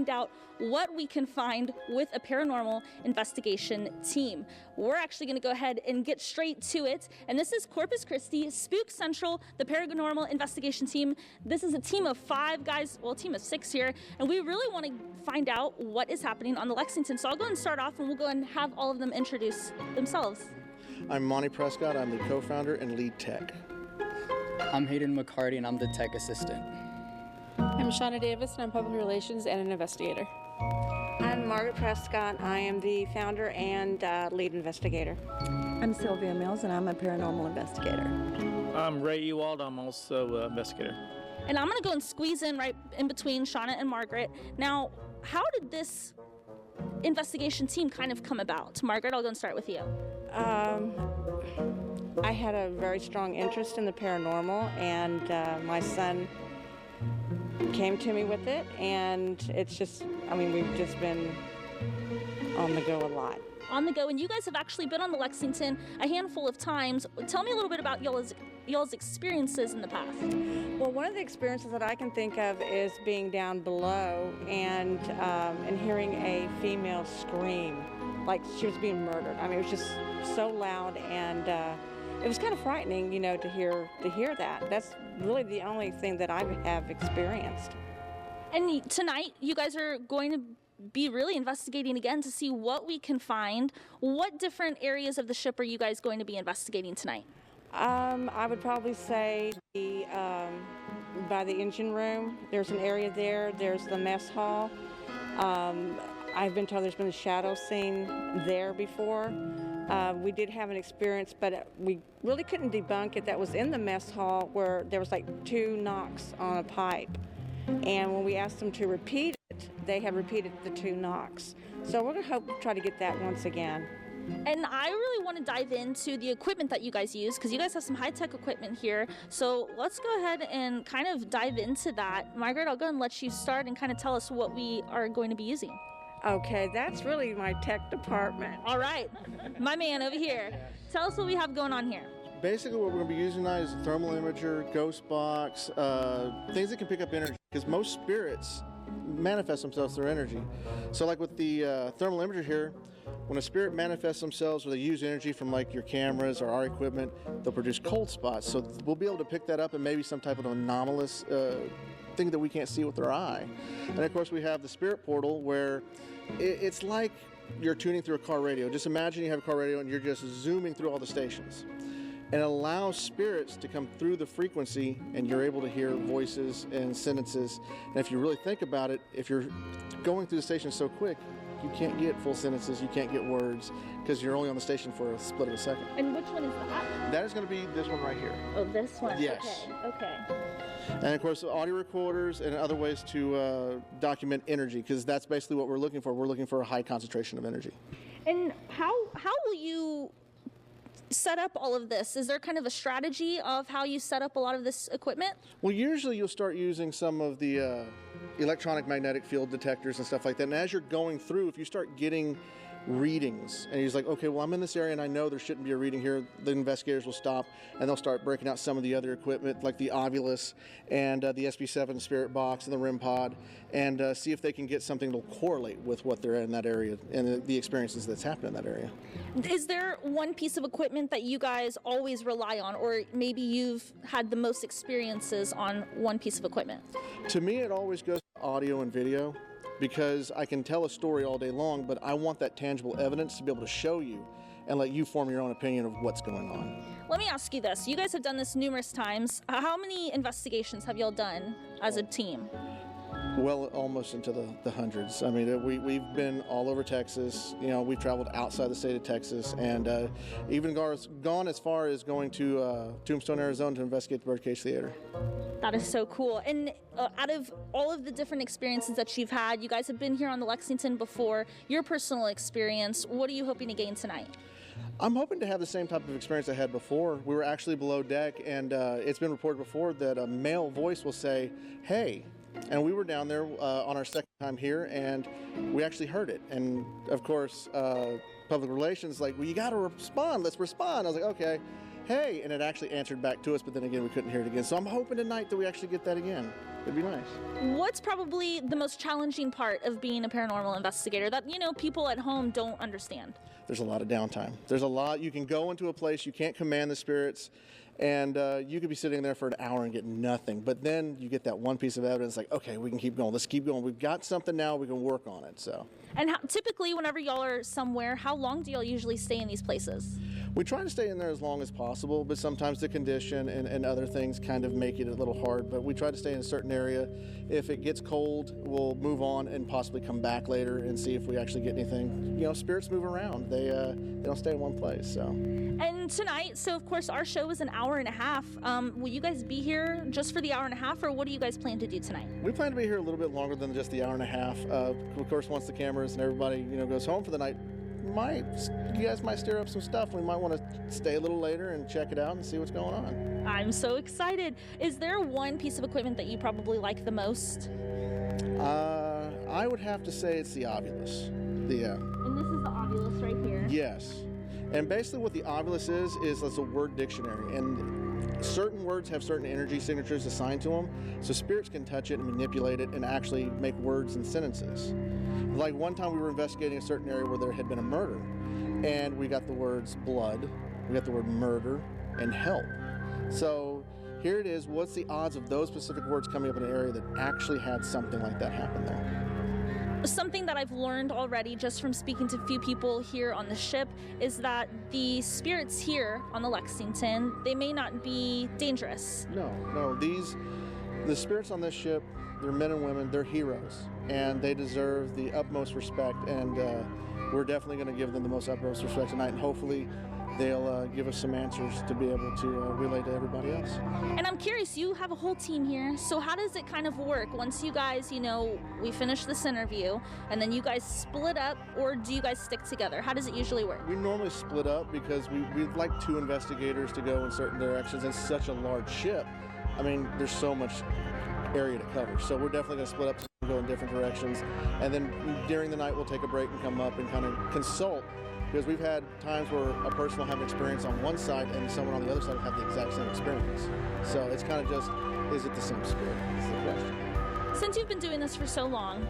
find out what we can find with a paranormal investigation team. We're actually going to go ahead and get straight to it. And this is Corpus Christi, Spook Central, the paranormal investigation team. This is a team of 5 guys, well, a team of 6 here, and we really want to find out what is happening on the Lexington. So I'll go and start off, and we'll go and have all of them introduce themselves. I'm Monty Prescott. I'm the co-founder and lead tech. I'm Hayden McCarty, and I'm the tech assistant. I'm Shauna Davis, and I'm public relations and an investigator. I'm Margaret Prescott. I am the founder and lead investigator. I'm Sylvia Mills, and I'm a paranormal investigator. I'm Ray Ewald. I'm also an investigator. And I'm going to go and squeeze in right in between Shauna and Margaret. Now, how did this investigation team kind of come about? Margaret, I'll go and start with you. I had a very strong interest in the paranormal, and my son came to me with it, and it's just, we've just been on the go a lot. On the go, and you guys have actually been on the Lexington a handful of times. Tell me a little bit about y'all's experiences in the past. Well, one of the experiences that I can think of is being down below and hearing a female scream like she was being murdered. It was just so loud, and it was kind of frightening, to hear that. That's really the only thing that I have experienced. And tonight, you guys are going to be really investigating again to see what we can find. What different areas of the ship are you guys going to be investigating tonight? I would probably say by the engine room. There's an area there. There's the mess hall. I've been told there's been a shadow seen there before. We did have an experience, but we really couldn't debunk it. That was in the mess hall where there was like 2 knocks on a pipe. And when we asked them to repeat it, they have repeated the 2 knocks. So we're going to try to get that once again. And I really want to dive into the equipment that you guys use, because you guys have some high-tech equipment here. So let's go ahead and kind of dive into that. Margaret, I'll go and let you start and kind of tell us what we are going to be using. Okay, that's really my tech department. All right, my man over here. Tell us what we have going on here. Basically, what we're going to be using tonight is a thermal imager, ghost box, things that can pick up energy, because most spirits manifest themselves through energy. So like with the thermal imager here, when a spirit manifests themselves or they use energy from like your cameras or our equipment, they'll produce cold spots. So we'll be able to pick that up and maybe some type of anomalous thing that we can't see with our eye. And of course we have the spirit portal, where it's like you're tuning through a car radio. Just imagine you have a car radio and you're just zooming through all the stations. And it allows spirits to come through the frequency, and you're able to hear voices and sentences. And if you really think about it, if you're going through the station so quick, you can't get full sentences, you can't get words, because you're only on the station for a split of a second. And which one is that? That is going to be this one right here. Oh, this one? Yes. Okay. And of course, audio recorders and other ways to document energy, because that's basically what we're looking for. We're looking for a high concentration of energy. And how will you set up all of this? Is there kind of a strategy of how you set up a lot of this equipment? Well, usually you'll start using some of the electronic magnetic field detectors and stuff like that. And as you're going through, if you start getting readings and he's like, okay, well, I'm in this area and I know there shouldn't be a reading here, the investigators will stop and they'll start breaking out some of the other equipment like the Ovilus and the SB7 spirit box and the REM pod, and see if they can get something to correlate with what they're in that area and the experiences that's happened in that area. Is there one piece of equipment that you guys always rely on, or maybe you've had the most experiences on one piece of equipment? To me, it always goes to audio and video, because I can tell a story all day long, but I want that tangible evidence to be able to show you and let you form your own opinion of what's going on. Let me ask you this. You guys have done this numerous times. How many investigations have y'all done as a team? Well, almost into the hundreds. I mean, we've been all over Texas. You know, we've traveled outside the state of Texas, and even gone as far as going to Tombstone, Arizona to investigate the Birdcage Theater. That is so cool. And out of all of the different experiences that you've had, you guys have been here on the Lexington before. Your personal experience, what are you hoping to gain tonight? I'm hoping to have the same type of experience I had before. We were actually below deck, and it's been reported before that a male voice will say, "Hey." And we were down there on our second time here, and we actually heard it. And of course, public relations like, well, you got to respond. Let's respond. I was like, okay, hey. And it actually answered back to us, but then again, we couldn't hear it again. So I'm hoping tonight that we actually get that again. It'd be nice. What's probably the most challenging part of being a paranormal investigator that, people at home don't understand? There's a lot of downtime. There's a lot. You can go into a place, you can't command the spirits, and you could be sitting there for an hour and get nothing. But then you get that one piece of evidence, like, okay, we can keep going. Let's keep going. We've got something now. We can work on it. So. And typically, whenever y'all are somewhere, how long do y'all usually stay in these places? We try to stay in there as long as possible, but sometimes the condition and other things kind of make it a little hard. But we try to stay in a certain area. If it gets cold, we'll move on and possibly come back later and see if we actually get anything. Spirits move around. They don't stay in one place. So. And tonight, so of course our show is an hour and a half. Will you guys be here just for the hour and a half, or what do you guys plan to do tonight? We plan to be here a little bit longer than just the hour and a half. Of course, once the cameras and everybody goes home for the night, you guys might stir up some stuff. We might want to stay a little later and check it out and see what's going on. I'm so excited. Is there one piece of equipment that you probably like the most? I would have to say it's the Ovilus. And this is the Ovilus right here. Yes. And basically what the Ovilus is a word dictionary. And certain words have certain energy signatures assigned to them. So spirits can touch it and manipulate it and actually make words and sentences. Like one time we were investigating a certain area where there had been a murder. And we got the words blood, we got the word murder, and help. So here it is. What's the odds of those specific words coming up in an area that actually had something like that happen there? Something that I've learned already just from speaking to a few people here on the ship is that the spirits here on the Lexington, they may not be dangerous. No. The spirits on this ship, they're men and women, they're heroes, and they deserve the utmost respect, and we're definitely going to give them the most utmost respect tonight, and hopefully they'll give us some answers to be able to relay to everybody else. And I'm curious, you have a whole team here, so how does it kind of work once you guys, we finish this interview, and then you guys split up, or do you guys stick together? How does it usually work? We normally split up because we'd like 2 investigators to go in certain directions. It's such a large ship. I mean, there's so much area to cover, so we're definitely going to split up and go in different directions, and then during the night we'll take a break and come up and kind of consult. Because we've had times where a person will have experience on one side and someone on the other side will have the exact same experience. So it's kind of just, is it the same spirit? Is the question. Since you've been doing this for so long,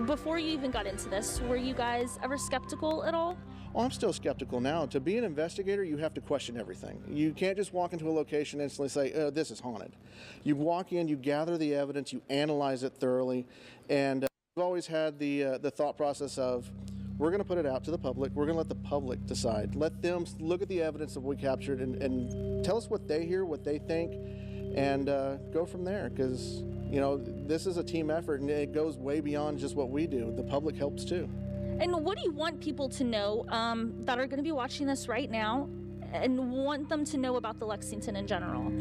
before you even got into this, were you guys ever skeptical at all? Oh, I'm still skeptical now. To be an investigator, you have to question everything. You can't just walk into a location and instantly say, oh, this is haunted. You walk in, you gather the evidence, you analyze it thoroughly, and we've always had the thought process of, we're going to put it out to the public. We're going to let the public decide. Let them look at the evidence that we captured and tell us what they hear, what they think, and go from there. Because, this is a team effort, and it goes way beyond just what we do. The public helps too. And what do you want people to know that are going to be watching this right now and want them to know about the Lexington in general?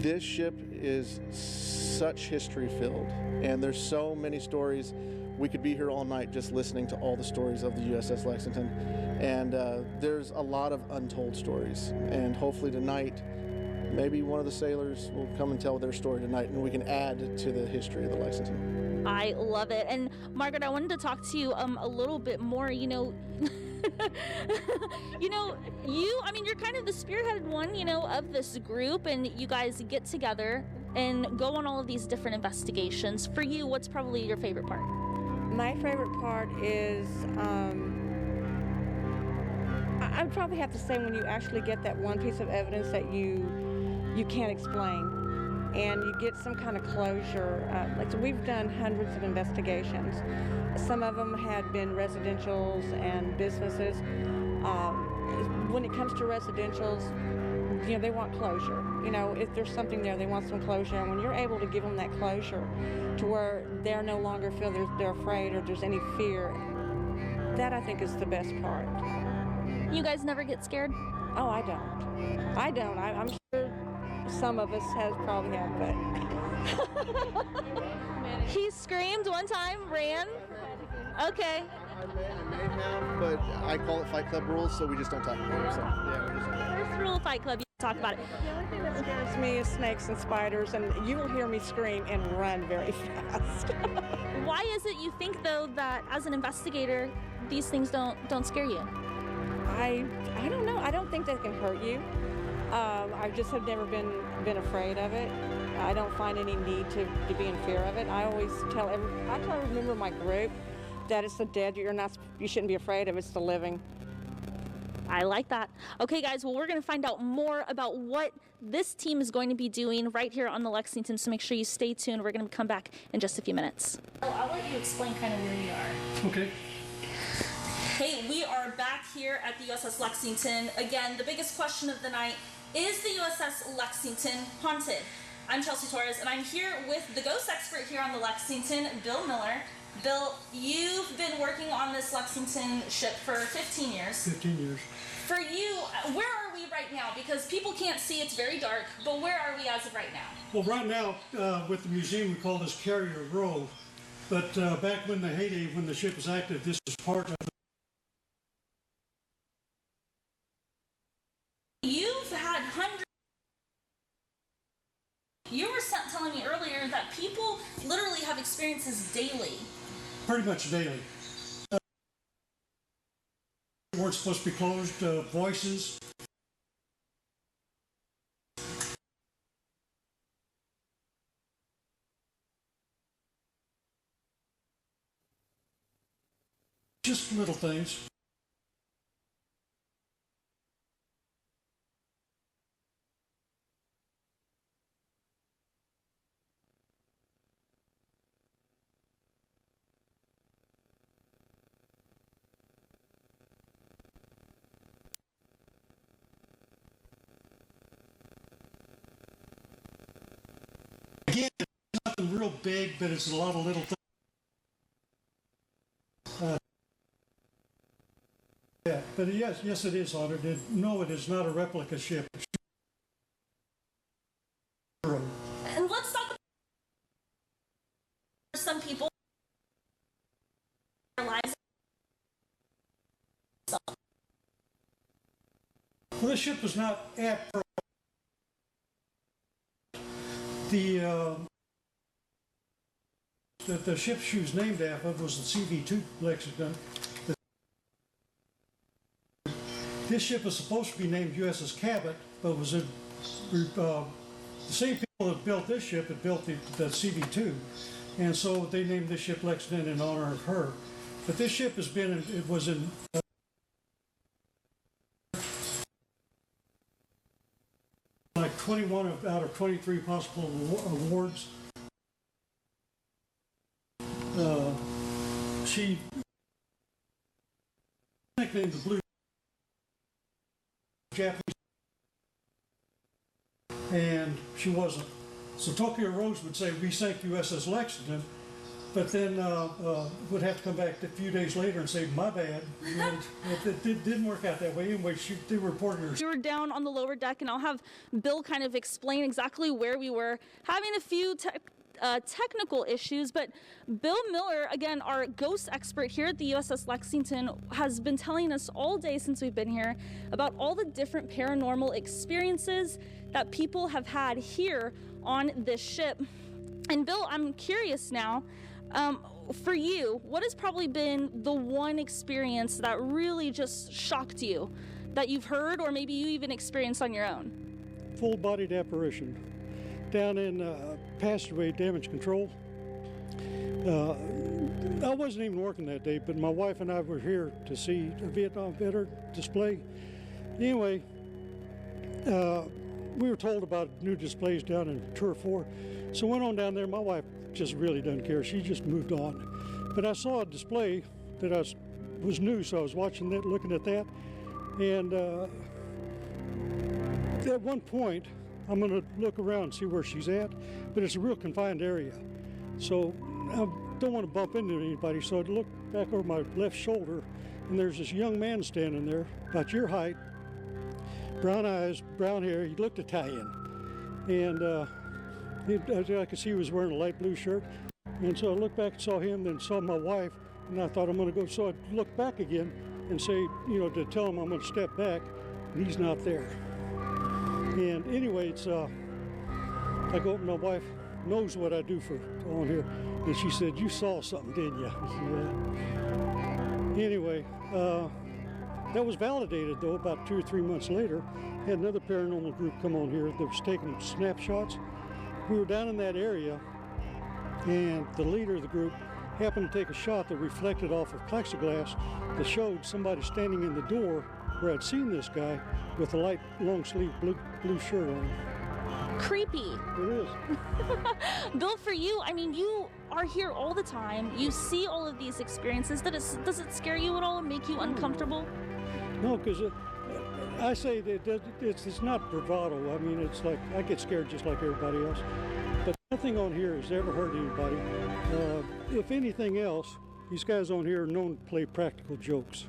This ship is such history-filled, and there's so many stories. We could be here all night just listening to all the stories of the U.S.S. Lexington, and there's a lot of untold stories. And hopefully tonight, maybe one of the sailors will come and tell their story tonight, and we can add to the history of the Lexington. I love it. And Margaret, I wanted to talk to you a little bit more. You're kind of the spearheaded one, of this group, and you guys get together and go on all of these different investigations. For you, what's probably your favorite part? My favorite part is, I'd probably have to say when you actually get that one piece of evidence that you can't explain, and you get some kind of closure. So we've done hundreds of investigations. Some of them had been residentials and businesses. When it comes to residentials, they want closure. If there's something there, they want some closure. And when you're able to give them that closure to where they're no longer feel they're afraid or there's any fear, that I think is the best part. You guys never get scared? Oh, I don't. I'm sure some of us probably have, but. He screamed one time, ran. Okay. I may have, but I call it Fight Club rules, so we just don't talk about it. So, First rule of Fight Club, you talk about it. The only thing that scares me is snakes and spiders, and you will hear me scream and run very fast. Why is it you think, though, that as an investigator, these things don't scare you? I don't know. I don't think they can hurt you. I just have never been afraid of it. I don't find any need to be in fear of it. I always tell I try to remember my group that it's the dead you shouldn't be afraid of. It's the living. I like that. Okay, guys, well, we're going to find out more about what this team is going to be doing right here on the Lexington, so make sure you stay tuned. We're going to come back in just a few minutes. I'll let you explain kind of where you are. Okay. Hey, we are back here at the U.S.S. Lexington. Again, the biggest question of the night, is the U.S.S. Lexington haunted? I'm Chelsea Torres, and I'm here with the ghost expert here on the Lexington, Bill Miller. Bill, you've been working on this Lexington ship for 15 years. 15 years. For you, where are we right now? Because people can't see, it's very dark, but where are we as of right now? Well, right now, with the museum, we call this Carrier Row. But back when the heyday, when the ship was active, this was part of it. You've had hundreds. You were telling me earlier that people literally have experiences daily. Pretty much daily. Weren't supposed to be closed. Voices. Just little things. Again, it's nothing real big, but it's a lot of little things. Yeah, but yes, it is haunted. No, it is not a replica ship. And let's talk about some people their lives. Well, this ship was not at Pearl. The ship she was named after was the CV-2 Lexington. This ship was supposed to be named U.S.S. Cabot, but was the same people that built this ship had built the CV-2, and so they named this ship Lexington in honor of her. But this ship has been, it was in like 21 out of 23 possible awards. She nicknamed the Blue Japanese, and she wasn't. So Tokyo Rose would say, we sank USS Lexington, but then would have to come back a few days later and say, my bad. And it didn't work out that way. Anyway, they reported her. We were down on the lower deck, and I'll have Bill kind of explain exactly where we were, having a few technical issues, but Bill Miller, again, our ghost expert here at the USS Lexington, has been telling us all day since we've been here about all the different paranormal experiences that people have had here on this ship. And Bill, I'm curious now, for you, what has probably been the one experience that really just shocked you, that you've heard or maybe you even experienced on your own? Full-bodied apparition down in passageway damage control. I wasn't even working that day, but my wife and I were here to see a Vietnam veteran display. Anyway, we were told about new displays down in Tour 4, so went on down there. My wife just really doesn't care. She just moved on. But I saw a display that was new, so I was watching that, looking at that, and at one point, I'm going to look around and see where she's at, but it's a real confined area. So I don't want to bump into anybody, so I look back over my left shoulder, and there's this young man standing there, about your height, brown eyes, brown hair. He looked Italian. And I could see he was wearing a light blue shirt. And so I looked back and saw him, then saw my wife, and I thought I'm going to go. So I looked back again and say, to tell him I'm going to step back, and he's not there. And anyway, it's I go, my wife knows what I do for on here, and she said, "You saw something, didn't you?" Yeah. Anyway, that was validated though. About 2 or 3 months later, had another paranormal group come on here that was taking snapshots, we were down in that area, and the leader of the group happened to take a shot that reflected off of plexiglass that showed somebody standing in the door where I'd seen this guy with a light long sleeve blue shirt on. Creepy. It is. Bill, for you, I mean, you are here all the time. You see all of these experiences. Does it scare you at all and make you uncomfortable? No, because I say that it's not bravado. I mean, it's like I get scared just like everybody else. But nothing on here has ever hurt anybody. If anything else, these guys on here are known to play practical jokes.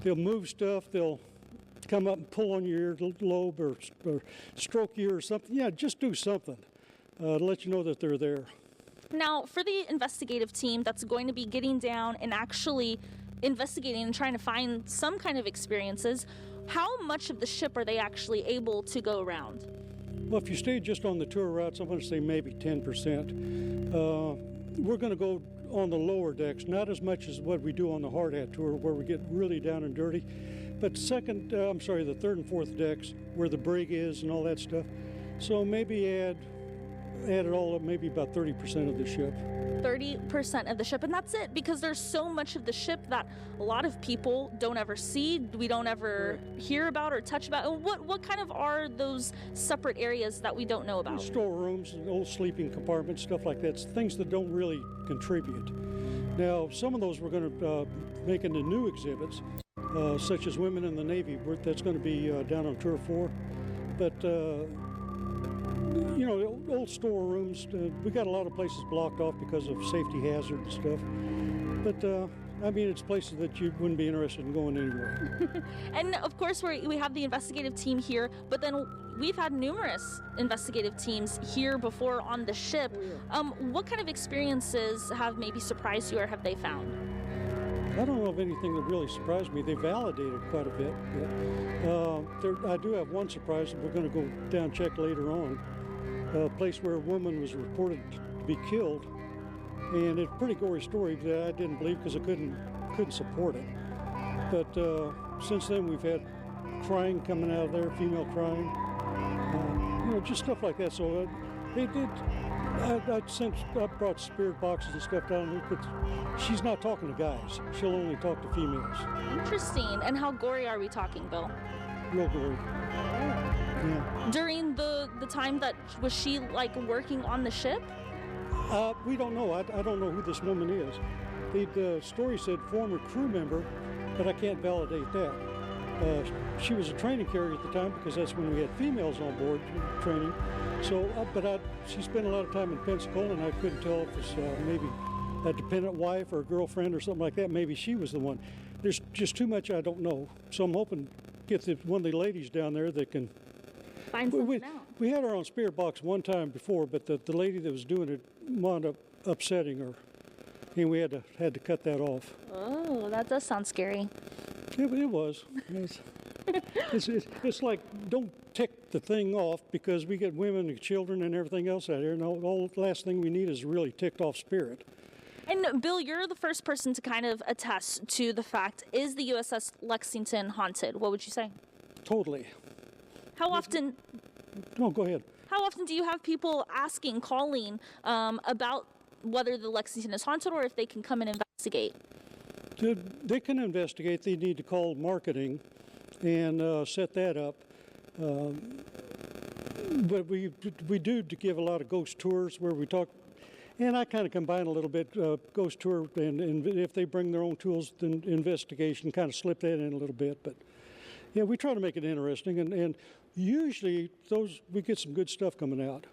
They'll move stuff. They'll come up and pull on your earlobe or stroke you or something. Yeah, just do something to let you know that they're there. Now, for the investigative team that's going to be getting down and actually investigating and trying to find some kind of experiences, how much of the ship are they actually able to go around? Well, if you stay just on the tour routes, I'm going to say maybe 10%. We're going to go on the lower decks, not as much as what we do on the hard hat tour where we get really down and dirty, but the third and fourth decks where the brig is and all that stuff. So maybe add it all up, maybe about 30% of the ship. 30% of the ship, and that's it, because there's so much of the ship that a lot of people don't ever see, we don't ever hear about or touch about. And what kind of are those separate areas that we don't know about? Storerooms, old sleeping compartments, stuff like that, things that don't really contribute. Now, some of those we're going to make into new exhibits, such as Women in the Navy. That's going to be down on Tour 4. But you know, old storerooms, we got a lot of places blocked off because of safety hazards and stuff. But I mean, it's places that you wouldn't be interested in going anyway. And of course, we have the investigative team here, but then we've had numerous investigative teams here before on the ship. What kind of experiences have maybe surprised you, or have they found? I don't know of anything that really surprised me. They validated quite a bit. I do have one surprise that we're going to go down and check later on. A place where a woman was reported to be killed, and it's a pretty gory story that I didn't believe because I couldn't support it. But since then we've had crying coming out of there, female crying, you know, just stuff like that. So they did. I brought spirit boxes and stuff down there, but she's not talking to guys. She'll only talk to females. Interesting. And how gory are we talking, Bill? Real gory. Yeah. During the time that, was she like working on the ship? We don't know. I don't know who this woman is. The story said former crew member, but I can't validate that. She was a training carrier at the time because that's when we had females on board training. So, she spent a lot of time in Pensacola, and I couldn't tell if it's maybe a dependent wife or a girlfriend or something like that. Maybe she was the one. There's just too much I don't know. So I'm hoping to get one of the ladies down there that can find something out. We had her on spirit box one time before, but the lady that was doing it wound up upsetting her, and we had to cut that off. Oh, that does sound scary. It was. It's like, don't tick the thing off because we get women and children and everything else out here, and all the last thing we need is a really ticked off spirit. And Bill, you're the first person to kind of attest to the fact, is the USS Lexington haunted? What would you say? Totally. How often? No, go ahead. How often do you have people calling about whether the Lexington is haunted or if they can come and investigate? They can investigate. They need to call marketing and set that up. But we do give a lot of ghost tours where we talk, and I kind of combine a little bit ghost tour and if they bring their own tools, then investigation, kind of slip that in a little bit. But yeah, we try to make it interesting, and usually we get some good stuff coming out.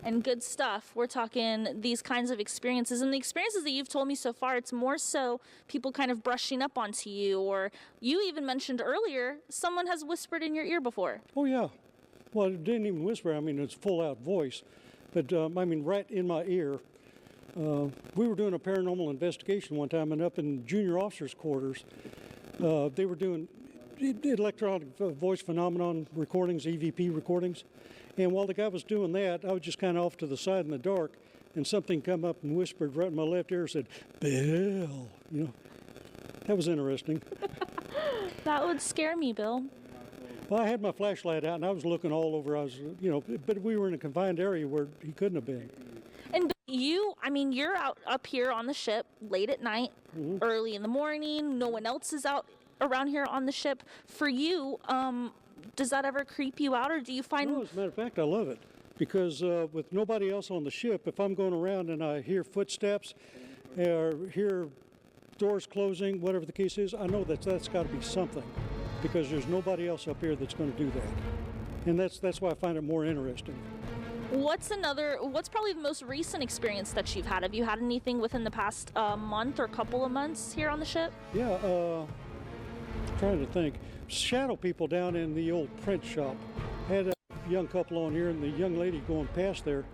And good stuff. We're talking these kinds of experiences. And the experiences that you've told me so far, it's more so people kind of brushing up onto you, or you even mentioned earlier, someone has whispered in your ear before. Oh, yeah. Well, it didn't even whisper. I mean, it's full-out voice. But, I mean, right in my ear. We were doing a paranormal investigation one time, and up in junior officers' quarters, they were doing electronic voice phenomenon recordings, EVP recordings. And while the guy was doing that, I was just kind of off to the side in the dark, and something come up and whispered right in my left ear and said, "Bill." You know, that was interesting. That would scare me, Bill. Well, I had my flashlight out and I was looking all over. I was, but we were in a confined area where he couldn't have been. And you're out up here on the ship late at night, early in the morning. No one else is out around here on the ship. For you, does that ever creep you out, or do you find? No, as a matter of fact, I love it because with nobody else on the ship, if I'm going around and I hear footsteps or hear doors closing, whatever the case is, I know that's got to be something because there's nobody else up here that's going to do that, and that's why I find it more interesting. What's probably the most recent experience that you've had? Have you had anything within the past month or couple of months here on the ship? Yeah, trying to think. Shadow people down in the old print shop. Had a young couple on here, and the young lady going past there,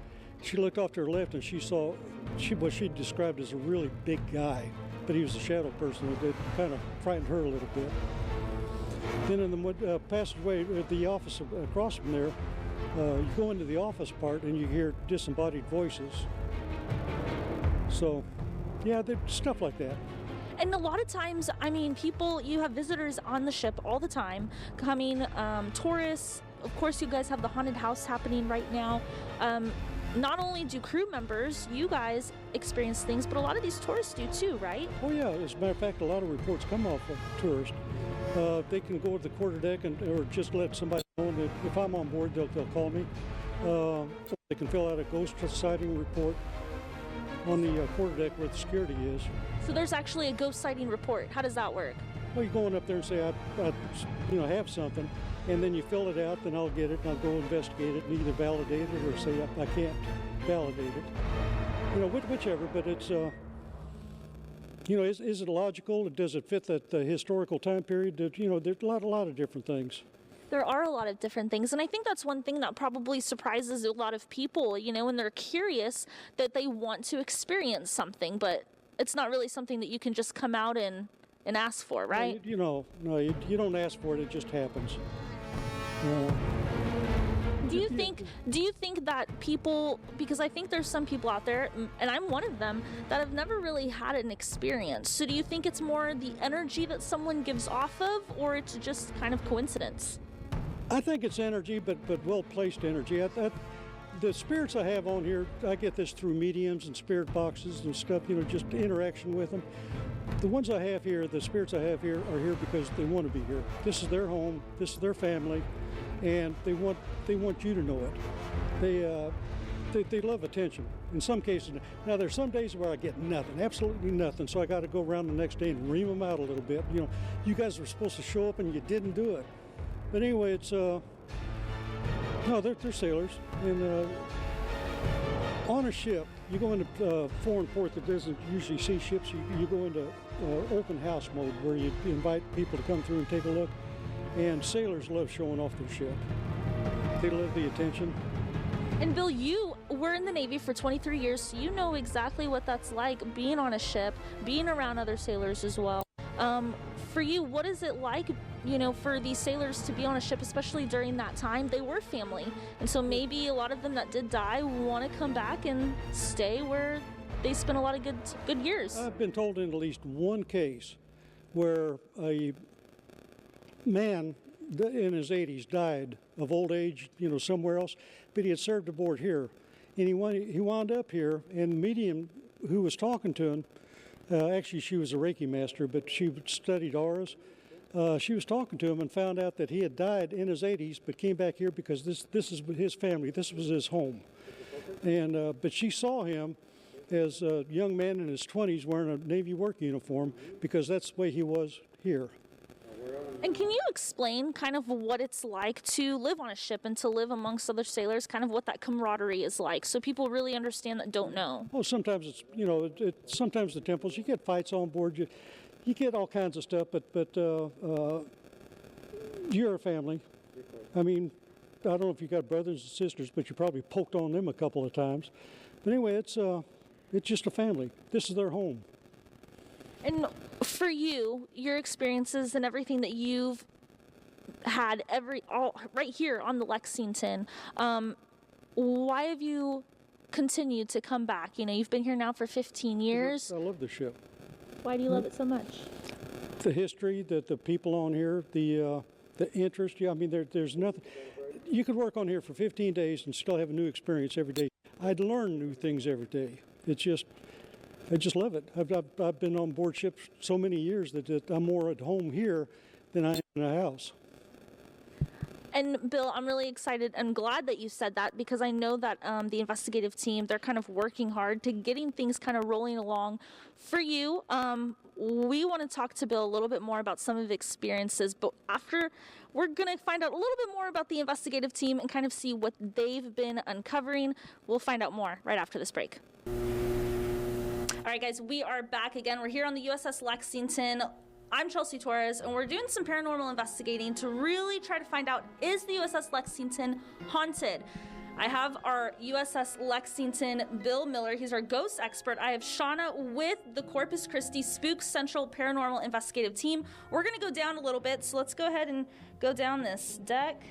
she looked off to her left and she saw what she described as a really big guy, but he was a shadow person that kind of frightened her a little bit. Then in the passageway at the office across from there, you go into the office part and you hear disembodied voices. So, yeah, stuff like that. And a lot of times, you have visitors on the ship all the time coming, tourists. Of course, you guys have the haunted house happening right now. Not only do crew members, you guys experience things, but a lot of these tourists do too, right? Oh, yeah. As a matter of fact, a lot of reports come off of tourists. They can go to the quarterdeck or just let somebody know that if I'm on board, they'll call me. They can fill out a ghost sighting report on the quarterdeck where the security is. So there's actually a ghost sighting report. How does that work? Well, you go in up there and say, I have something, and then you fill it out, then I'll get it, and I'll go investigate it and either validate it or say I can't validate it. Whichever, but it's, is it logical? Does it fit the historical time period? There's a lot of different things. There are a lot of different things, and I think that's one thing that probably surprises a lot of people, when they're curious that they want to experience something, but it's not really something that you can just come out and ask for, right? No, you don't ask for it, it just happens. Do you think that people, because I think there's some people out there, and I'm one of them, that have never really had an experience. So do you think it's more the energy that someone gives off of, or it's just kind of coincidence? I think it's energy, but well-placed energy. The spirits I have on here, I get this through mediums and spirit boxes and stuff, just interaction with them. The ones I have here, the spirits I have here, are here because they want to be here. This is their home, this is their family, and they want you to know it. They love attention. In some cases, now there's some days where I get nothing, absolutely nothing, so I got to go around the next day and ream them out a little bit. You guys were supposed to show up and you didn't do it. But anyway, it's no, they're sailors, and on a ship, you go into a foreign port that doesn't usually see ships. You go into open house mode where you invite people to come through and take a look. And sailors love showing off their ship. They love the attention. And Bill, you were in the Navy for 23 years, so you know exactly what that's like, being on a ship, being around other sailors as well. For you, what is it like, for these sailors to be on a ship, especially during that time? They were family, and so maybe a lot of them that did die want to come back and stay where they spent a lot of good years. I've been told in at least one case where a man in his 80s died of old age, somewhere else, but he had served aboard here, and he wound up here, and the medium who was talking to him, actually she was a Reiki master, but she studied auras. She was talking to him and found out that he had died in his 80s, but came back here because this is his family, this was his home, and but she saw him as a young man in his 20s wearing a Navy work uniform because that's the way he was here. And can you explain kind of what it's like to live on a ship and to live amongst other sailors, kind of what that camaraderie is like, so people really understand that don't know? Well, sometimes it's, sometimes the temples, you get fights on board, you get all kinds of stuff, but you're a family. I mean, I don't know if you got brothers and sisters, but you probably poked on them a couple of times. But anyway, it's just a family. This is their home. And for you, your experiences and everything that you've had right here on the Lexington, why have you continued to come back? You've been here now for 15 years. I love the ship. Why do you love it so much? The history, the people on here, the interest. Yeah, I mean, there's nothing. You could work on here for 15 days and still have a new experience every day. I'd learn new things every day. I just love it. I've been on board ships so many years that I'm more at home here than I am in a house. And Bill, I'm really excited and glad that you said that, because I know that the investigative team, they're kind of working hard to getting things kind of rolling along for you. We want to talk to Bill a little bit more about some of the experiences, but after we're going to find out a little bit more about the investigative team and kind of see what they've been uncovering. We'll find out more right after this break. All right, guys, we are back again. We're here on the USS Lexington. I'm Chelsea Torres, and we're doing some paranormal investigating to really try to find out, is the USS Lexington haunted? I have our USS Lexington, Bill Miller. He's our ghost expert. I have Shauna with the Corpus Christi Spook Central Paranormal Investigative Team. We're going to go down a little bit, so let's go ahead and go down this deck.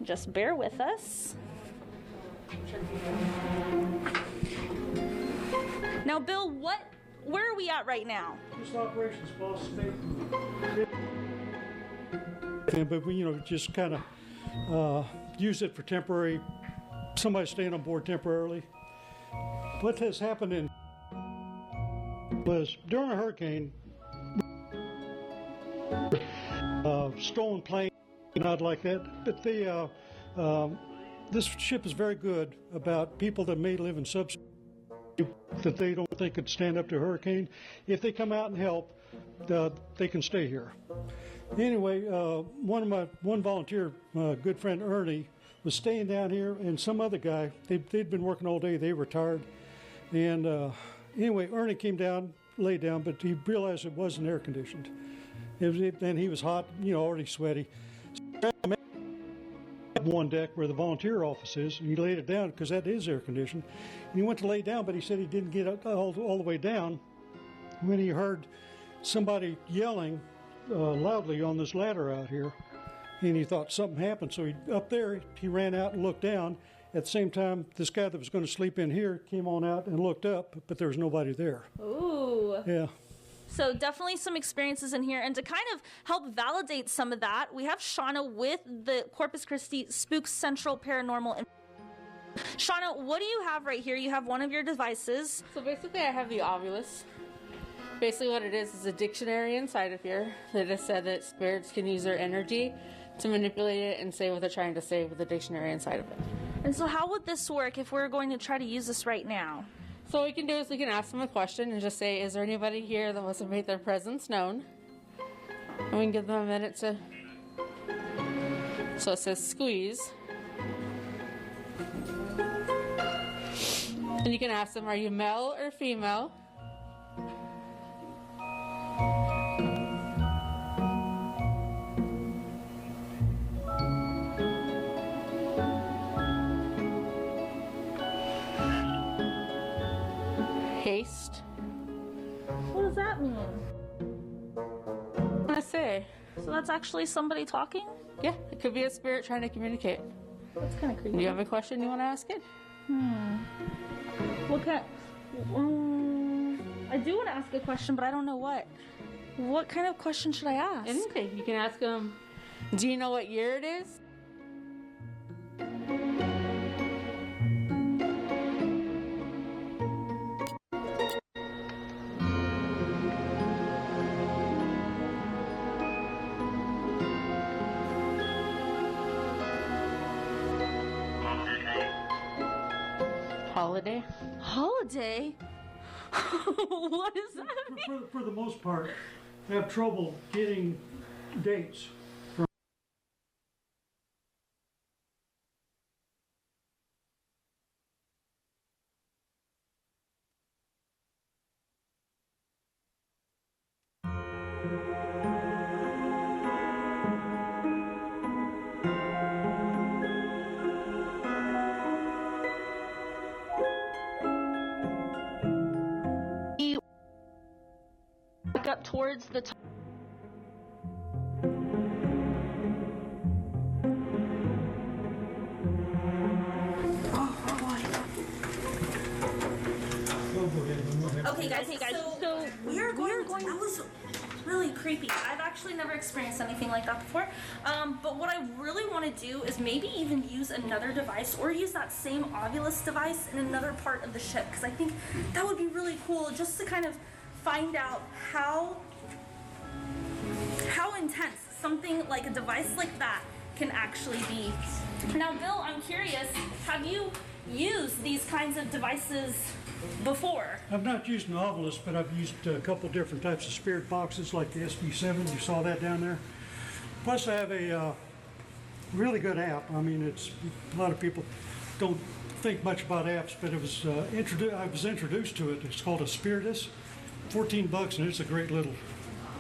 Just bear with us. Now, Bill, where are we at right now? Just operations boss. But we, just kind of use it for temporary. Somebody staying on board temporarily. What has happened was during a hurricane, stolen plane, not like that. But this ship is very good about people that may live in subs that they don't think could stand up to a hurricane. If they come out and help, they can stay here. Anyway, one volunteer, good friend Ernie, was staying down here, and some other guy, they'd been working all day, they were tired. And anyway, Ernie came down, laid down, but he realized it wasn't air conditioned. And he was hot, already sweaty. One deck where the volunteer office is, and he laid it down because that is air conditioned. And he went to lay down, but he said he didn't get all the way down when he heard somebody yelling loudly on this ladder out here, and he thought something happened. So he ran out and looked down. At the same time, this guy that was going to sleep in here came on out and looked up, but there was nobody there. Ooh. Yeah. So definitely some experiences in here. And to kind of help validate some of that, we have Shauna with the Corpus Christi Spook Central Paranormal. Shauna, what do you have right here? You have one of your devices. So basically I have the Ovilus. Basically what it is a dictionary inside of here that has said that spirits can use their energy to manipulate it and say what they're trying to say with the dictionary inside of it. And so how would this work if we're going to try to use this right now? So what we can do is we can ask them a question and just say, is there anybody here that wants to make their presence known? And we can give them a minute to... So it says squeeze. And you can ask them, are you male or female? Haste. What does that mean? What I say? So that's actually somebody talking? Yeah, it could be a spirit trying to communicate. That's kind of creepy. Do you have a question you want to ask it? What kind? I do want to ask a question, but I don't know what. What kind of question should I ask? Anything. You can ask them, do you know what year it is? Holiday. Holiday? What does that mean? For the most part, I have trouble getting dates. Up towards the top. Okay, guys. So we are going. That was really creepy. I've actually never experienced anything like that before. But what I really want to do is maybe even use another device or use that same Ovilus device in another part of the ship, because I think that would be really cool just to kind of find out how intense something like a device like that can actually be. Now, Bill, I'm curious, have you used these kinds of devices before? I've not used an Ovilus, but I've used a couple different types of spirit boxes like the SV7. You saw that down there. Plus, I have a really good app. I mean, it's a lot of people don't think much about apps, but it was I was introduced to it. It's called a Spiritus, $14, and it's a great little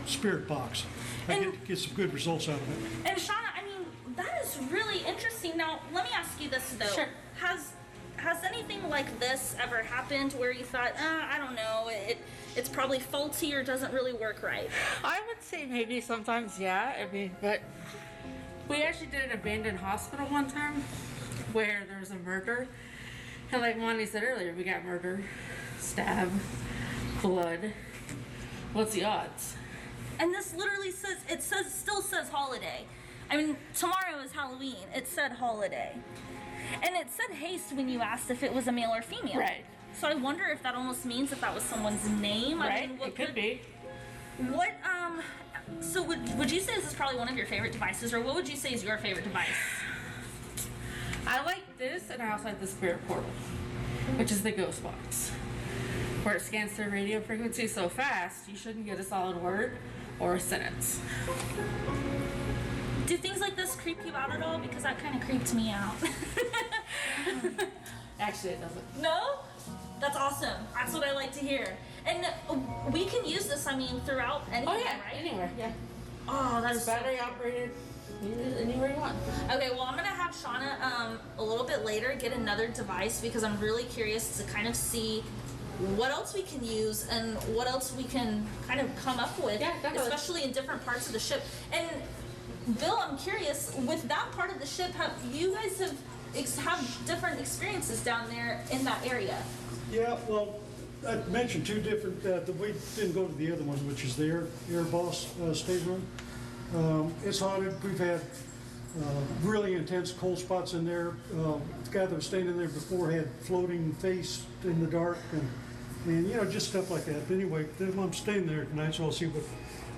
spirit box. I get some good results out of it. And Shauna, I mean, that is really interesting. Now, let me ask you this though. Sure. Has anything like this ever happened where you thought, I don't know, it's probably faulty or doesn't really work right? I would say maybe sometimes, yeah. I mean, but we actually did an abandoned hospital one time where there was a murder. And like Monty said earlier, we got murder, stab, blood. What's the odds? And this literally still says holiday. I mean, tomorrow is Halloween. It said holiday. And it said haste when you asked if it was a male or female. Right. So I wonder if that almost means if that was someone's name. Right, I mean, what it could be. What, so would you say this is probably one of your favorite devices, or what would you say is your favorite device? I like this, and I also like the Spirit Portal, which is the ghost box, where it scans the radio frequency so fast you shouldn't get a solid word or a sentence. Do things like this creep you out at all? Because that kind of creeped me out. Actually, it doesn't. No? That's awesome. That's what I like to hear. And we can use this, I mean, throughout anything, Oh yeah, right? anywhere. Yeah. Oh, that is It's so battery operated. Use it anywhere you want. Okay, well, I'm gonna have Shauna a little bit later get another device because I'm really curious to kind of see what else we can use and what else we can kind of come up with, Yeah, definitely. especially in different parts of the ship. And Bill, I'm curious, with that part of the ship, have you guys have different experiences down there in that area? Yeah, well, I mentioned two different, we didn't go to the other one, which is the air boss stateroom. It's haunted. We've had really intense cold spots in there. The guy that was staying in there before had floating face in the dark and you know, just stuff like that. But anyway, I'm staying there tonight, so I'll see what,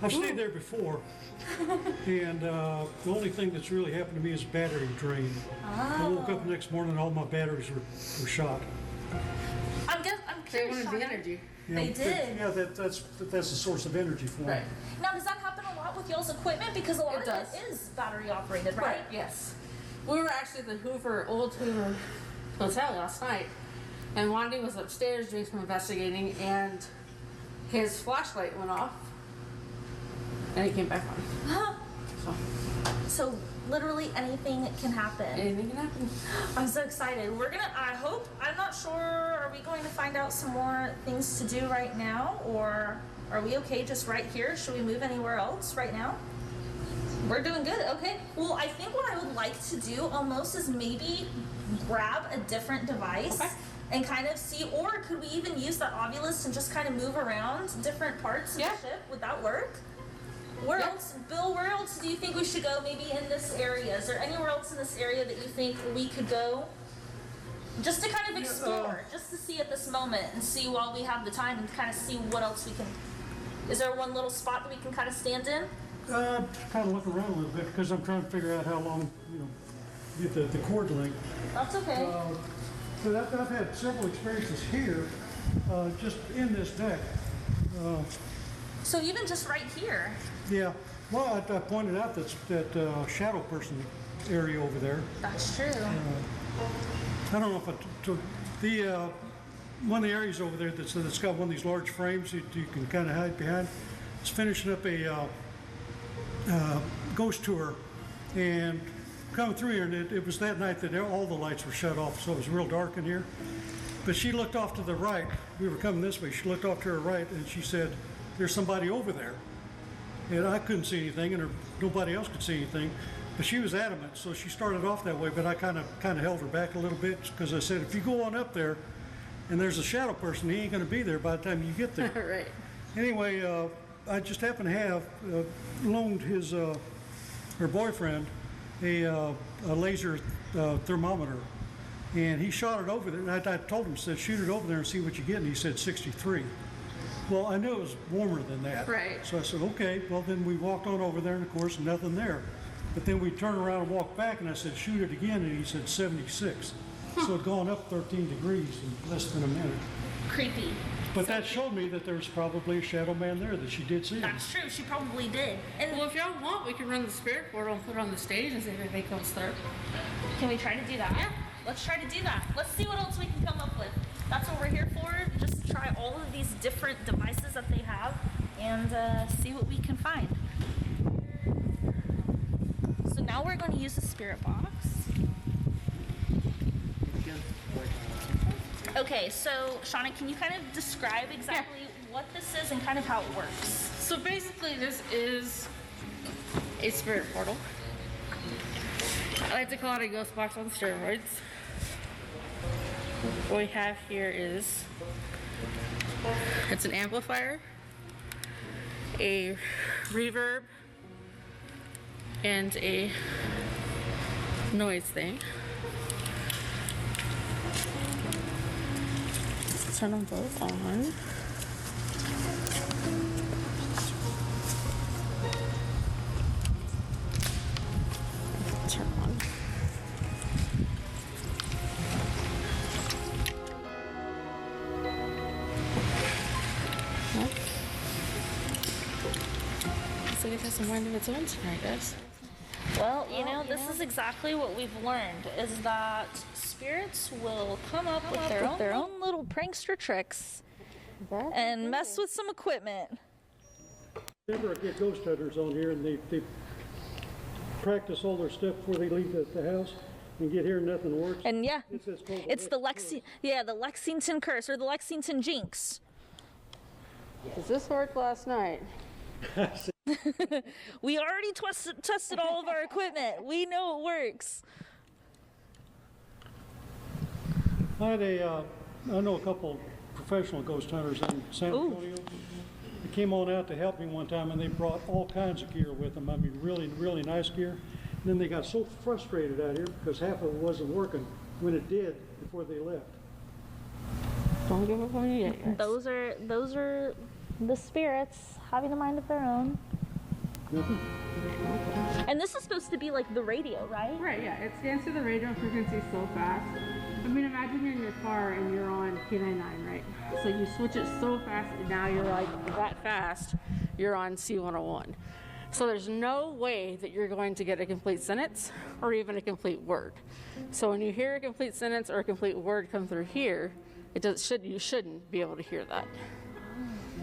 I've stayed there before. And the only thing that's really happened to me is battery drain. I woke up the next morning and all my batteries were shot. I'm They curious, wanted the Shauna. energy. You They know, did. Yeah, that's the source of energy for Right. me. Now, does that happen a lot with y'all's equipment? Because a lot It of does. it is battery operated, right? Yes. We were actually at the old Hoover Hotel last night, and Wandy was upstairs doing some investigating, and his flashlight went off, and he came back on. So So literally anything can happen. anything can happen. I'm so excited. I'm not sure, are we going to find out some more things to do right now? Or are we okay just right here? Should we move anywhere else right now? We're doing good, okay. Well, I think what I would like to do almost is maybe grab a different device Okay. and kind of see, or could we even use that Ovilus and just kind of move around different parts of Yeah. the ship? Would that work? Where Yeah. else, Bill, where else do you think we should go maybe in this area? Is there anywhere else in this area that you think we could go? Just to kind of explore, just to see at this moment and see while we have the time and kind of see what else we can. Is there one little spot that we can kind of stand in? Kind of look around a little bit because I'm trying to figure out how long, you know, get the cord length. That's okay. But I've had several experiences here, just in this deck. So even just right here. Yeah, well, I pointed out that shadow person area over there. That's true. I don't know if I took the one of the areas over there that's got one of these large frames that you can kind of hide behind. It's finishing up a ghost tour and coming through here, and it was that night that all the lights were shut off, so it was real dark in here. But she looked off to the right. We were coming this way. She looked off to her right, and she said, "There's somebody over there." And I couldn't see anything, and nobody else could see anything. But she was adamant, so she started off that way. But I kind of held her back a little bit because I said, if you go on up there, and there's a shadow person, he ain't going to be there by the time you get there. Right. Anyway, I just happened to have loaned his her boyfriend a laser thermometer, and he shot it over there. I told him, said, shoot it over there and see what you get, and he said 63. Well, I knew it was warmer than that. Right. So I said, okay. Well, then we walked on over there, and of course, nothing there. But then we turned around and walked back, and I said, shoot it again, and he said 76. So it had gone up 13 degrees in less than a minute. Creepy. But that showed me that there was probably a shadow man there, that she did see him. That's true. She probably did. And Well, if y'all want, we can run the spirit portal and put it on the stage and see if anything comes through. can we try to do that? Yeah. Let's try to do that. Let's see what else we can come up with. That's what we're here for. Just try all of these different devices that they have and see what we can find. So now we're going to use the spirit box. Okay, so Shauna, can you kind of describe exactly what this is and kind of how it works? So basically, this is a spirit portal. I like to call it a ghost box on steroids. What we have here is, it's an amplifier, a reverb, and a noise thing. Turn them both on. Turn on. Well, looks like it has some mind of its own tonight, guys. Well, you know, this is exactly what we've learned, is that spirits will come up with their own little prankster tricks and mess with some equipment. Never get ghost hunters on here, and they practice all their stuff before they leave the house and get here and nothing works. And yeah, It's the Lexington curse or the Lexington jinx. Does this work last night? We already tested all of our equipment. We know it works. I know a couple professional ghost hunters in San Antonio. They came on out to help me one time, and they brought all kinds of gear with them. I mean, really, really nice gear. And then they got so frustrated out here because half of it wasn't working when it did before they left. Don't give up on you yet, guys. Those are the spirits having a mind of their own. And this is supposed to be like the radio, right? Right, yeah. It scans through the radio frequency so fast. I mean, imagine you're in your car and you're on K99, right? So you switch it so fast, and now you're like that fast, you're on C101. So there's no way that you're going to get a complete sentence or even a complete word. So when you hear a complete sentence or a complete word come through here, you shouldn't be able to hear that.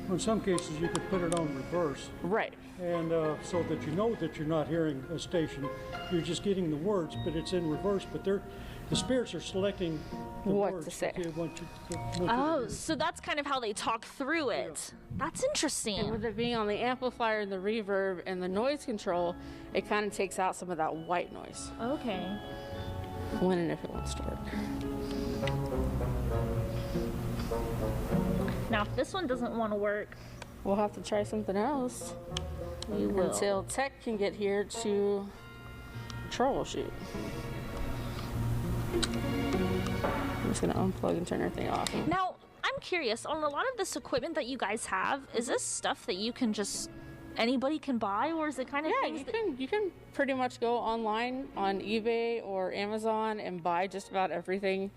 In some cases, you could put it on reverse. Right. And so that you know that you're not hearing a station, you're just getting the words, but it's in reverse. But the spirits are selecting the What words to say. that they want you to Oh, hear. so that's kind of how they talk through it. That's And interesting. with it being on the amplifier and the reverb and the noise control, it kind of takes out some of that white noise. Okay. When and if it wants to work. Now, if this one doesn't want to work, We'll have to try something else we will. until tech can get here to troubleshoot. I'm just gonna unplug and turn everything off. Now, I'm curious, on a lot of this equipment that you guys have, is this stuff that you can just, anybody can buy, or is it kind of Yeah, things you can pretty much go online on eBay or Amazon and buy just about everything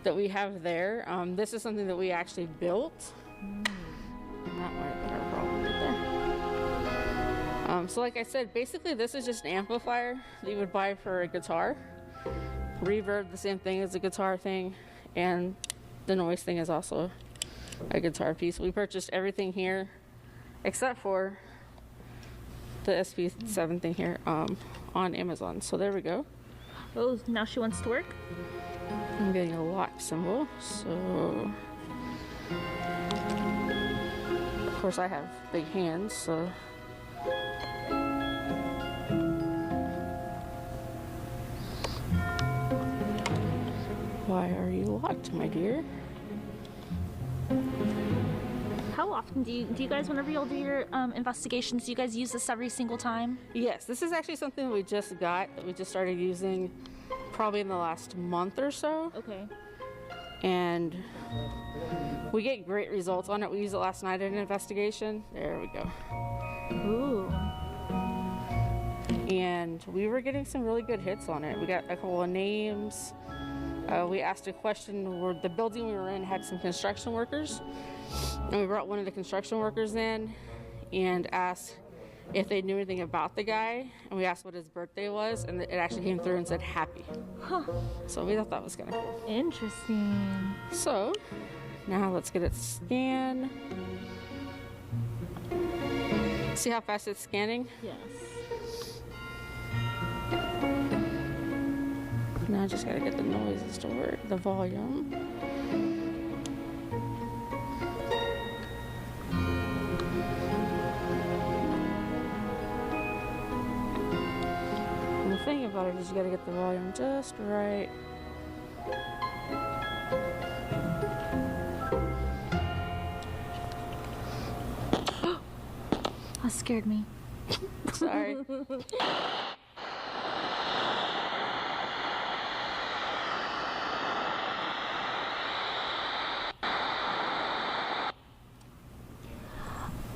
that we have there. This is something that we actually built. That might have been our problem right there. So like I said, basically this is just an amplifier that you would buy for a guitar. Reverb, the same thing as a guitar thing, and the noise thing is also a guitar piece. We purchased everything here except for the SP7 thing here on Amazon. So there we go. Oh, now she wants to work? I'm getting a lock symbol, so of course I have big hands, so why are you locked, my dear? How often do you guys, whenever you'll do your investigations, do you guys use this every single time? Yes, this is actually something we just got, that we just started using probably in the last month or so. Okay. And we get great results on it. We used it last night in an investigation. There we go. Ooh. And we were getting some really good hits on it. We got a couple of names. We asked a question where the building we were in had some construction workers. And we brought one of the construction workers in and asked if they knew anything about the guy. And we asked what his birthday was, and it actually came through and said happy. Huh. So we thought that was kind of cool. Interesting. So now let's get it scanned. See how fast it's scanning? Yes. Now I just gotta get the noises to work, the volume. And the thing about it is you gotta get the volume just right. That scared me. Sorry.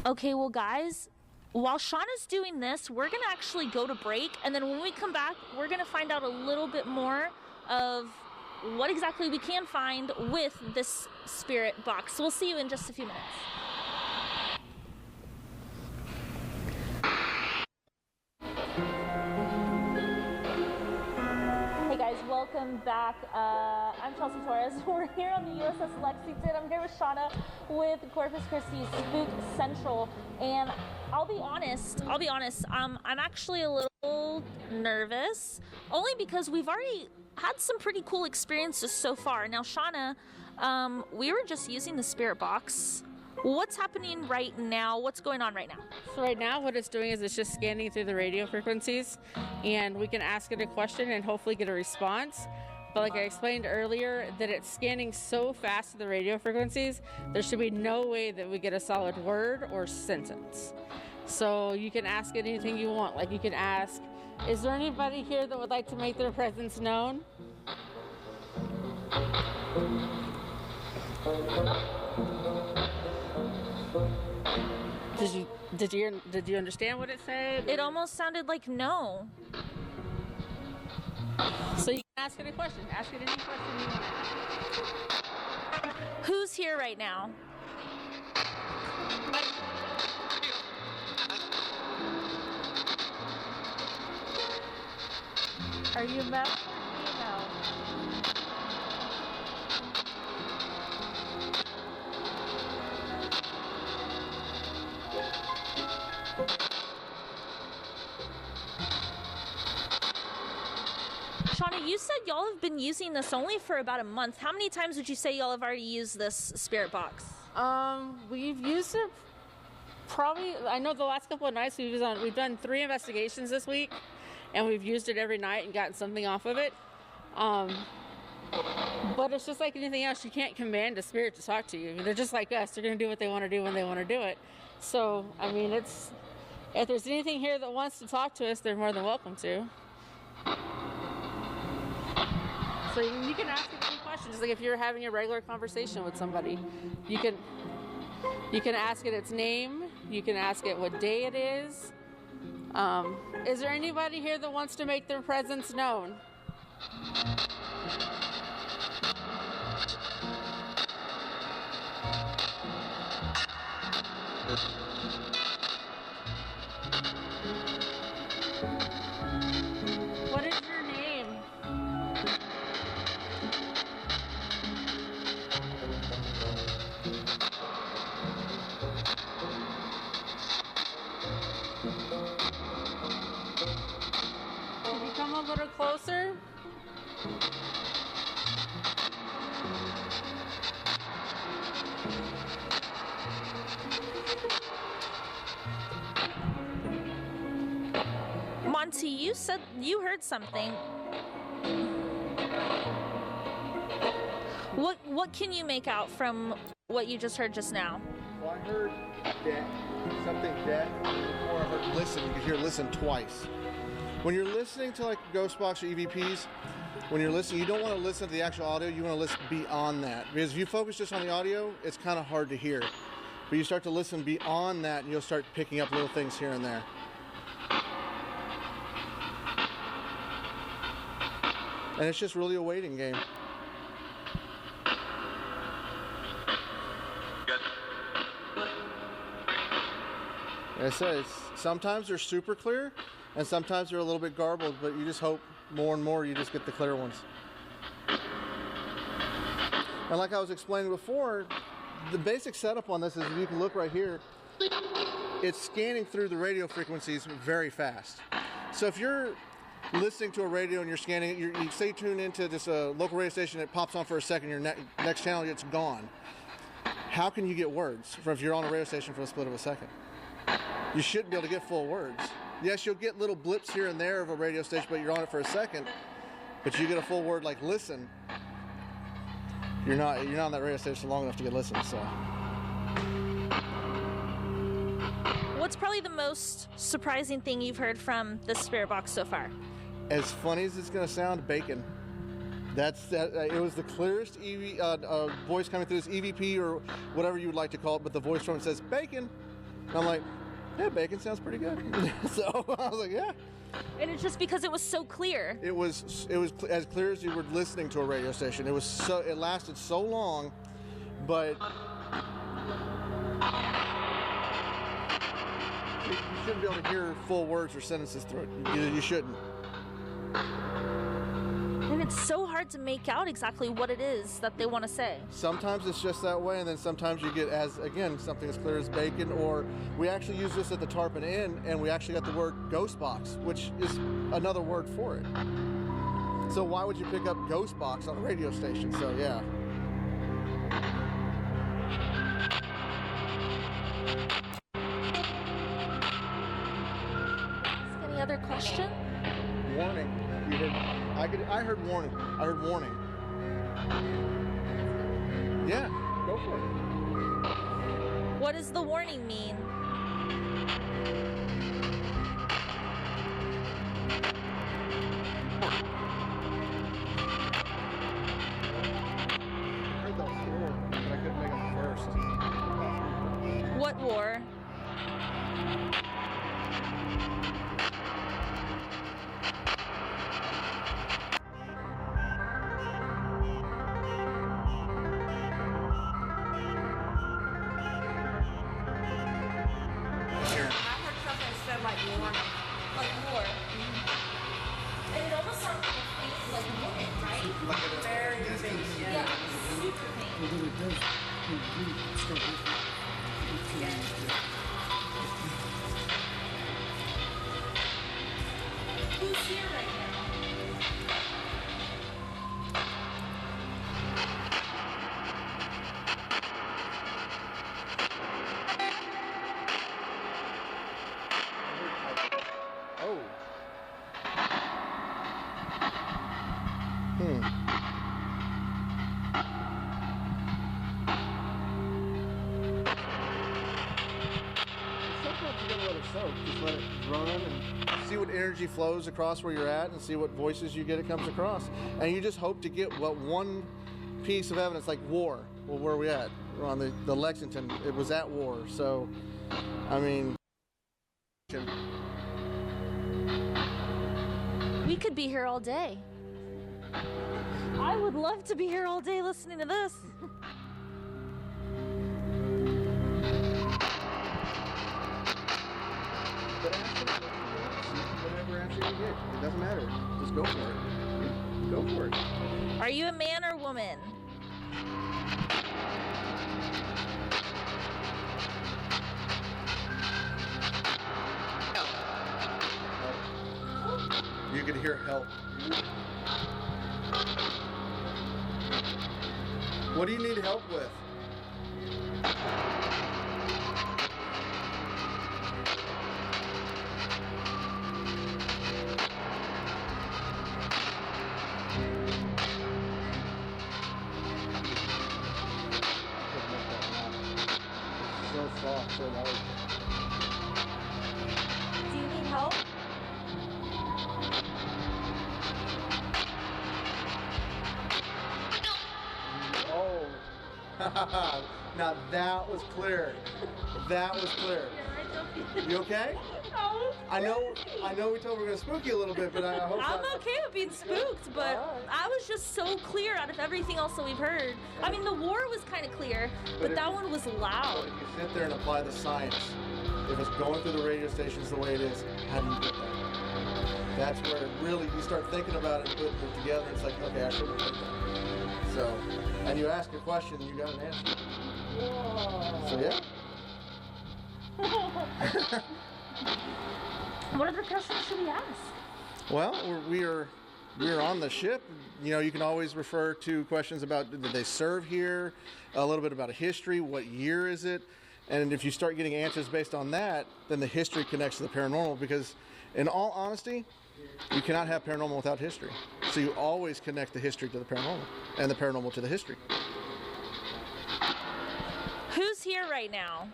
Okay, well guys, while Shauna's doing this, we're gonna actually go to break, and then when we come back, we're gonna find out a little bit more of what exactly we can find with this spirit box. So we'll see you in just a few minutes. Hey guys, welcome back. I'm Chelsea Torres. We're here on the USS Lexington. I'm here with Shauna with Corpus Christi Spook Central, and I'll be honest, I'm actually a little nervous, only because we've already had some pretty cool experiences so far. Now, Shauna, we were just using the spirit box. What's happening right now? What's going on right now? So right now what it's doing is it's just scanning through the radio frequencies, and we can ask it a question and hopefully get a response. But like I explained earlier, that it's scanning so fast to the radio frequencies, there should be no way that we get a solid word or sentence. So you can ask it anything you want. Like you can ask, is there anybody here that would like to make their presence known? Did you understand what it said? It almost sounded like no. So you can ask it a question. Ask it any question you want to ask. Who's here right now? Are you male or female? Shauna, you said y'all have been using this only for about a month. How many times would you say y'all have already used this spirit box? We've used it probably, I know the last couple of nights we've done 3 investigations this week, and we've used it every night and gotten something off of it. But it's just like anything else, you can't command a spirit to talk to you. They're just like us. They're going to do what they want to do when they want to do it. So, I mean, if there's anything here that wants to talk to us, they're more than welcome to. So you can ask it any questions. Just like if you're having a regular conversation with somebody, you can ask it its name. You can ask it what day it is. Is there anybody here that wants to make their presence known? What is your name? Can you come a little closer? Monty, you said you heard something. What can you make out from what you just heard just now? Well, I heard something dead, and before I heard listen, you could hear listen twice. When you're listening to like Ghost Box or EVPs, when you're listening, you don't want to listen to the actual audio, you want to listen beyond that. Because if you focus just on the audio, it's kind of hard to hear. But you start to listen beyond that, and you'll start picking up little things here and there. And it's just really a waiting game. Like I said, sometimes they're super clear, and sometimes they're a little bit garbled, but you just hope more and more you just get the clear ones. And like I was explaining before, the basic setup on this is, if you can look right here, it's scanning through the radio frequencies very fast. So if you're listening to a radio and you're scanning it, you say tune into this local radio station, it pops on for a second, your next channel, it's gone. How can you get words if you're on a radio station for a split of a second? You shouldn't be able to get full words. Yes, you'll get little blips here and there of a radio station, but you're on it for a second. But you get a full word like listen. You're not on that radio station long enough to get listen. So. What's probably the most surprising thing you've heard from the spirit box so far? As funny as it's going to sound, bacon. It was the clearest voice coming through, this EVP or whatever you would like to call it, but the voice from it says bacon. And I'm like, yeah, bacon sounds pretty good. So I was like, yeah. And it's just because it was so clear. It was as clear as you were listening to a radio station. It lasted so long, but you shouldn't be able to hear full words or sentences through it. You shouldn't. And it's so hard to make out exactly what it is that they want to say. Sometimes it's just that way, and then sometimes you get, something as clear as bacon, or we actually use this at the Tarpon Inn, and we actually got the word ghost box, which is another word for it. So why would you pick up ghost box on a radio station? So yeah. Ask any other question? Warning. I heard warning. I heard warning. Yeah, go for it. What does the warning mean? I heard that war, but I couldn't make it first. What war? Just let it run and see what energy flows across where you're at and see what voices you get it comes across. And you just hope to get one piece of evidence, like war. Well, where are we at? We're on the Lexington. It was at war. So, I mean... We could be here all day. I would love to be here all day listening to this. But whatever answer you get, it doesn't matter. Just go for it. Go for it. Are you a man or woman? You could hear help. What do you need help with? Now that was clear. That was clear. You okay? No. I know we told we were gonna spook you a little bit, but I hope I'm not. okay with being spooked, but I was just so clear out of everything else that we've heard. I mean, the war was kind of clear, but that one was loud. If you sit there and apply the science, if it's going through the radio stations the way it is, how do you get that? That's where it really, you start thinking about it and putting it together. It's like, okay, I shouldn't have done that. So, and you ask a question and you got an answer. So yeah. What other questions should we ask? Well, we are on the ship. You know, you can always refer to questions about did they serve here, a little bit about a history, what year is it, and if you start getting answers based on that, then the history connects to the paranormal, because in all honesty, you cannot have paranormal without history. So you always connect the history to the paranormal and the paranormal to the history. Who's here right now?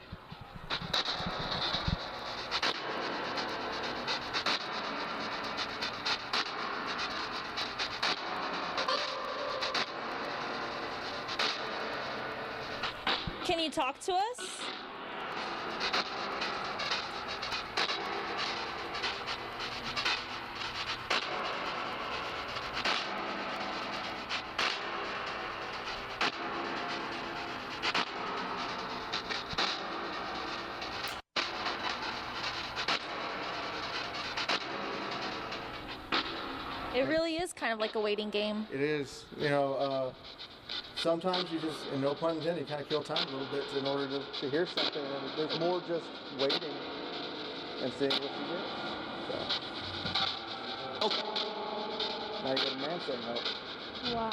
Can you talk to us? It really is kind of like a waiting game. It is, you know, sometimes you just, and no pun intended, you kind of kill time a little bit in order to hear something, and there's more just waiting and seeing what you get. So. Oh. Now you got a man saying that. Wow.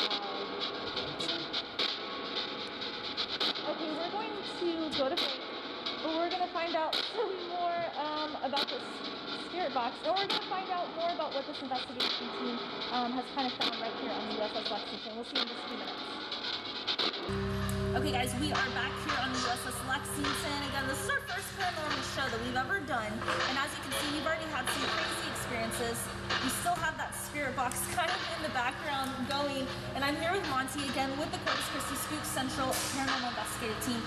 Okay, we're going to go to break, but we're going to find out some more about this spirit box, and we're going to find out more about what this investigation team has kind of found right here on the USS Lexington. We'll see you in just a few minutes. Okay guys, we are back here on the USS Lexington. Again, this is our first paranormal show that we've ever done, and as you can see, we've already had some crazy experiences. We still have that spirit box kind of in the background going, and I'm here with Monty again with the Corpus Christi Spook Central Paranormal Investigative Team.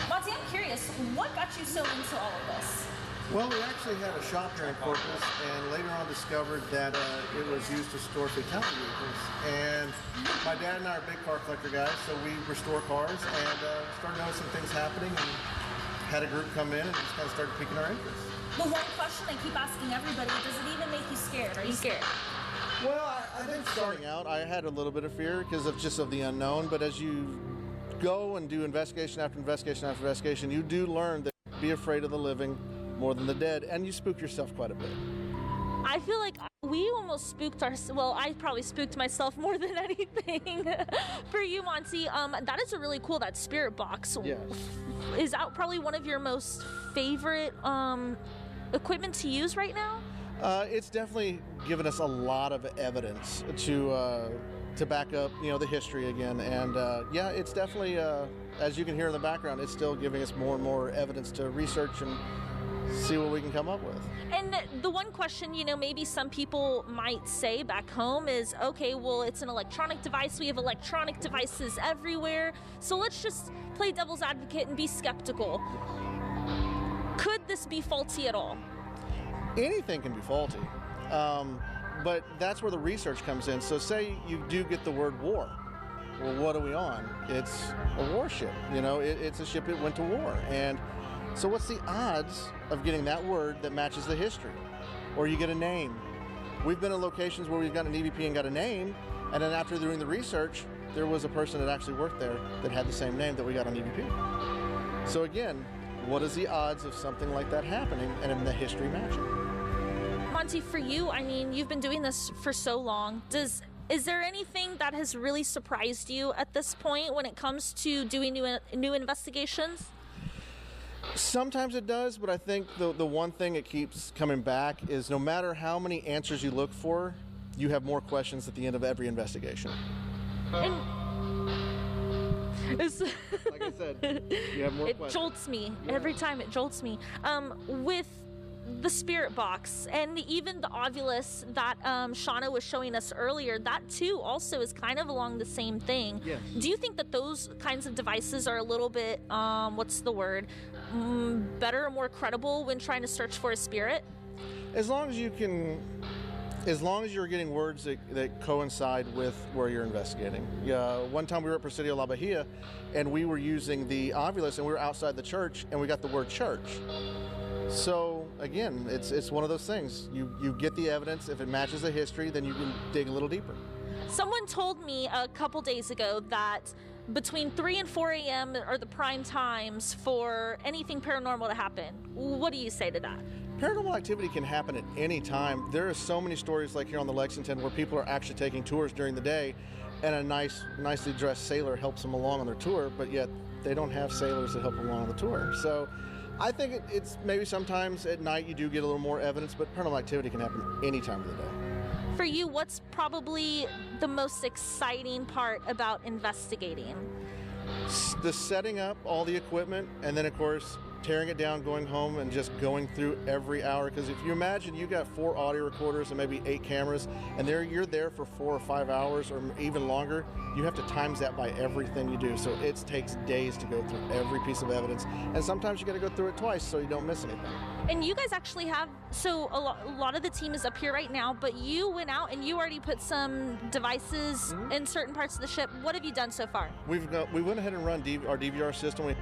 Monty, I'm curious, what got you so into all of this? Well, we actually had a shop here in Corpus, and later on discovered that it was used to store fatality vehicles. And my dad and I are big car collector guys, so we restore cars, and started noticing things happening, and had a group come in and just kind of started piquing our interest. The one question I keep asking everybody, does it even make you scared? Are you scared? Well, I think starting out, I had a little bit of fear because of just of the unknown, but as you go and do investigation after investigation after investigation, you do learn that be afraid of the living more than the dead, and you spook yourself quite a bit. I feel like we almost spooked well, I probably spooked myself more than anything. For you, Monty, that is a really cool, that spirit box. Yes. Is that probably one of your most favorite equipment to use right now? It's definitely given us a lot of evidence to back up, you know, the history again, and yeah, it's definitely, as you can hear in the background, it's still giving us more and more evidence to research and see what we can come up with. And the one question, you know, maybe some people might say back home is, okay, well, it's an electronic device. We have electronic devices everywhere. So let's just play devil's advocate and be skeptical. Could this be faulty at all? Anything can be faulty, but that's where the research comes in. So say you do get the word war. Well, what are we on? It's a warship. You know, it's a ship that went to war. And so what's the odds of getting that word that matches the history? Or you get a name. We've been in locations where we've got an EVP and got a name, and then after doing the research, there was a person that actually worked there that had the same name that we got on EVP. So again, what is the odds of something like that happening and in the history matching? Monty, for you, I mean, you've been doing this for so long. Is there anything that has really surprised you at this point when it comes to doing new investigations? Sometimes it does, but I think the one thing that keeps coming back is no matter how many answers you look for, you have more questions at the end of every investigation. And like I said, you have more questions. It jolts me. Every time it jolts me. With the spirit box and even the Ovilus that Shauna was showing us earlier, that too also is kind of along the same thing. Yes. Do you think that those kinds of devices are a little bit, what's the word, better or more credible when trying to search for a spirit? As long as you're getting words that coincide with where you're investigating. One time we were at Presidio La Bahia, and we were using the Ovilus, and we were outside the church, and we got the word church. So again, it's one of those things. You get the evidence. If it matches the history, then you can dig a little deeper. Someone told me a couple days ago that between 3 and 4 a.m. are the prime times for anything paranormal to happen. What do you say to that? Paranormal activity can happen at any time. There are so many stories like here on the Lexington where people are actually taking tours during the day, and a nicely dressed sailor helps them along on their tour, but yet they don't have sailors that help them along on the tour. So I think it's maybe sometimes at night you do get a little more evidence, but paranormal activity can happen any time of the day. For you, what's probably the most exciting part about investigating? The setting up all the equipment, and then of course tearing it down, going home, and just going through every hour. Because if you imagine you got 4 audio recorders and maybe 8 cameras, and you're there for 4 or 5 hours or even longer, you have to times that by everything you do. So it takes days to go through every piece of evidence, and sometimes you got to go through it twice so you don't miss anything. And you guys actually have, so a lot of the team is up here right now, but you went out and you already put some devices in certain parts of the ship. What have you done so far? We went ahead and run our DVR system.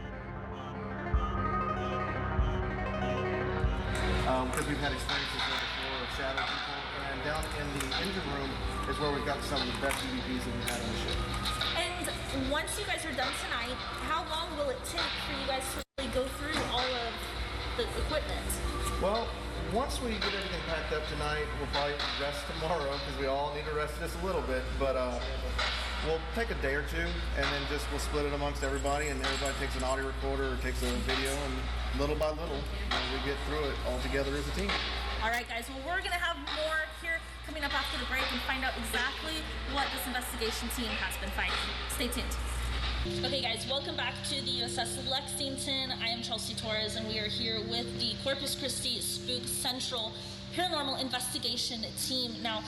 Because we've had experiences there before of shadow people, and down in the engine room is where we've got some of the best EVPs that we've had on the ship. And once you guys are done tonight, how long will it take for you guys to really go through all of the equipment? Well, once we get everything packed up tonight, we'll probably rest tomorrow because we all need to rest just a little bit. But we'll take a day or two, and then we'll split it amongst everybody, and everybody takes an audio recorder or takes a video, and little by little, we get through it all together as a team. All right, guys. Well, we're going to have more here coming up after the break and find out exactly what this investigation team has been finding. Stay tuned. Okay, guys, welcome back to the USS Lexington. I am Chelsea Torres, and we are here with the Corpus Christi Spook Central Paranormal Investigation team. Now,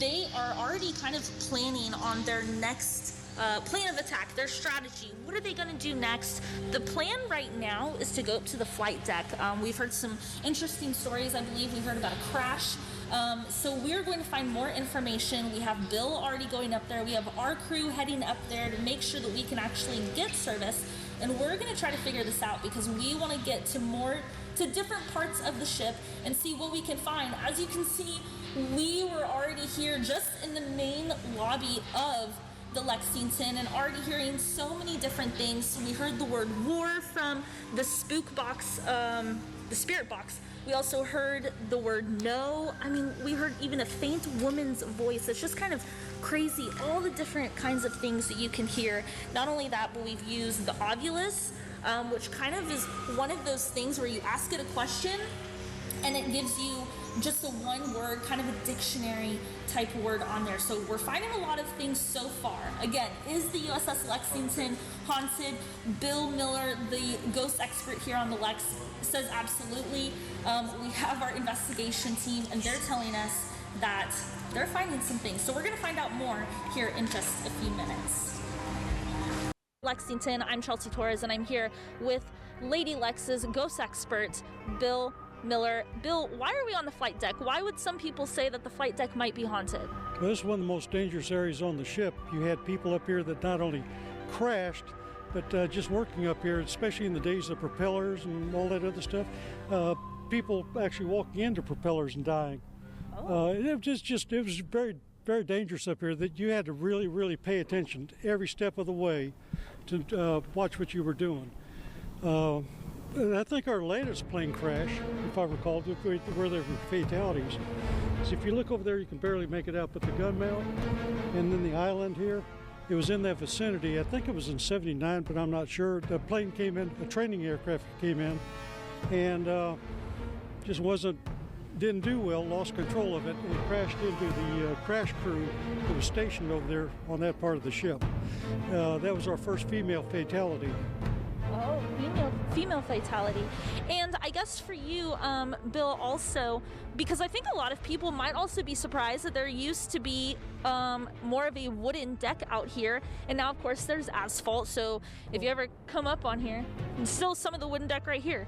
they are already kind of planning on their next plan of attack, their strategy. What are they going to do next? The plan right now is to go up to the flight deck. We've heard some interesting stories. I believe we heard about a crash. So we're going to find more information. We have Bill already going up there. We have our crew heading up there to make sure that we can actually get service. And we're going to try to figure this out because we want to get to different parts of the ship and see what we can find. As you can see, we were already here just in the main lobby of the Lexington and already hearing so many different things. We heard the word war from the spook box, the spirit box. We also heard the word no. I mean, we heard even a faint woman's voice. It's just kind of crazy, all the different kinds of things that you can hear. Not only that, but we've used the Ovilus, which kind of is one of those things where you ask it a question and it gives you just a one word, kind of a dictionary type word on there. So we're finding a lot of things so far. Again, is the USS Lexington haunted? Bill Miller, the ghost expert here on the Lex, says absolutely. We have our investigation team, and they're telling us that they're finding some things. So we're going to find out more here in just a few minutes. Lexington, I'm Chelsea Torres, and I'm here with Lady Lex's ghost expert, Bill Miller. Bill, why are we on the flight deck? Why would some people say that the flight deck might be haunted? Well, this is one of the most dangerous areas on the ship. You had people up here that not only crashed, but just working up here, especially in the days of propellers and all that other stuff, people actually walking into propellers and dying. It was very, very dangerous up here that you had to really, really pay attention every step of the way to watch what you were doing. I think our latest plane crash, if I recall, where there were fatalities. So if you look over there, you can barely make it out, but the gun mount and then the island here, it was in that vicinity. I think it was in '79, but I'm not sure. The plane came in, a training aircraft came in, and just didn't do well, lost control of it, and crashed into the crash crew that was stationed over there on that part of the ship. That was our first female fatality. Oh, female fatality. And I guess for you, Bill, also, because I think a lot of people might also be surprised that there used to be more of a wooden deck out here, and now of course there's asphalt. So if you ever come up on here, there's still some of the wooden deck right here.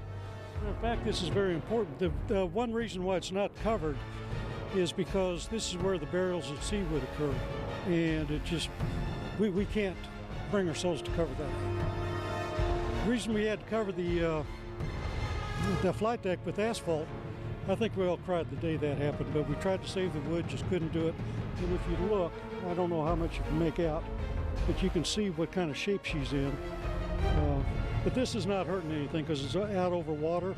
In fact, this is very important. The one reason why it's not covered is because this is where the burials at sea would occur, and it just we can't bring ourselves to cover that. The reason we had to cover the flight deck with asphalt, I think we all cried the day that happened, but we tried to save the wood, just couldn't do it. And if you look, I don't know how much you can make out, but you can see what kind of shape she's in. But this is not hurting anything because it's out over water.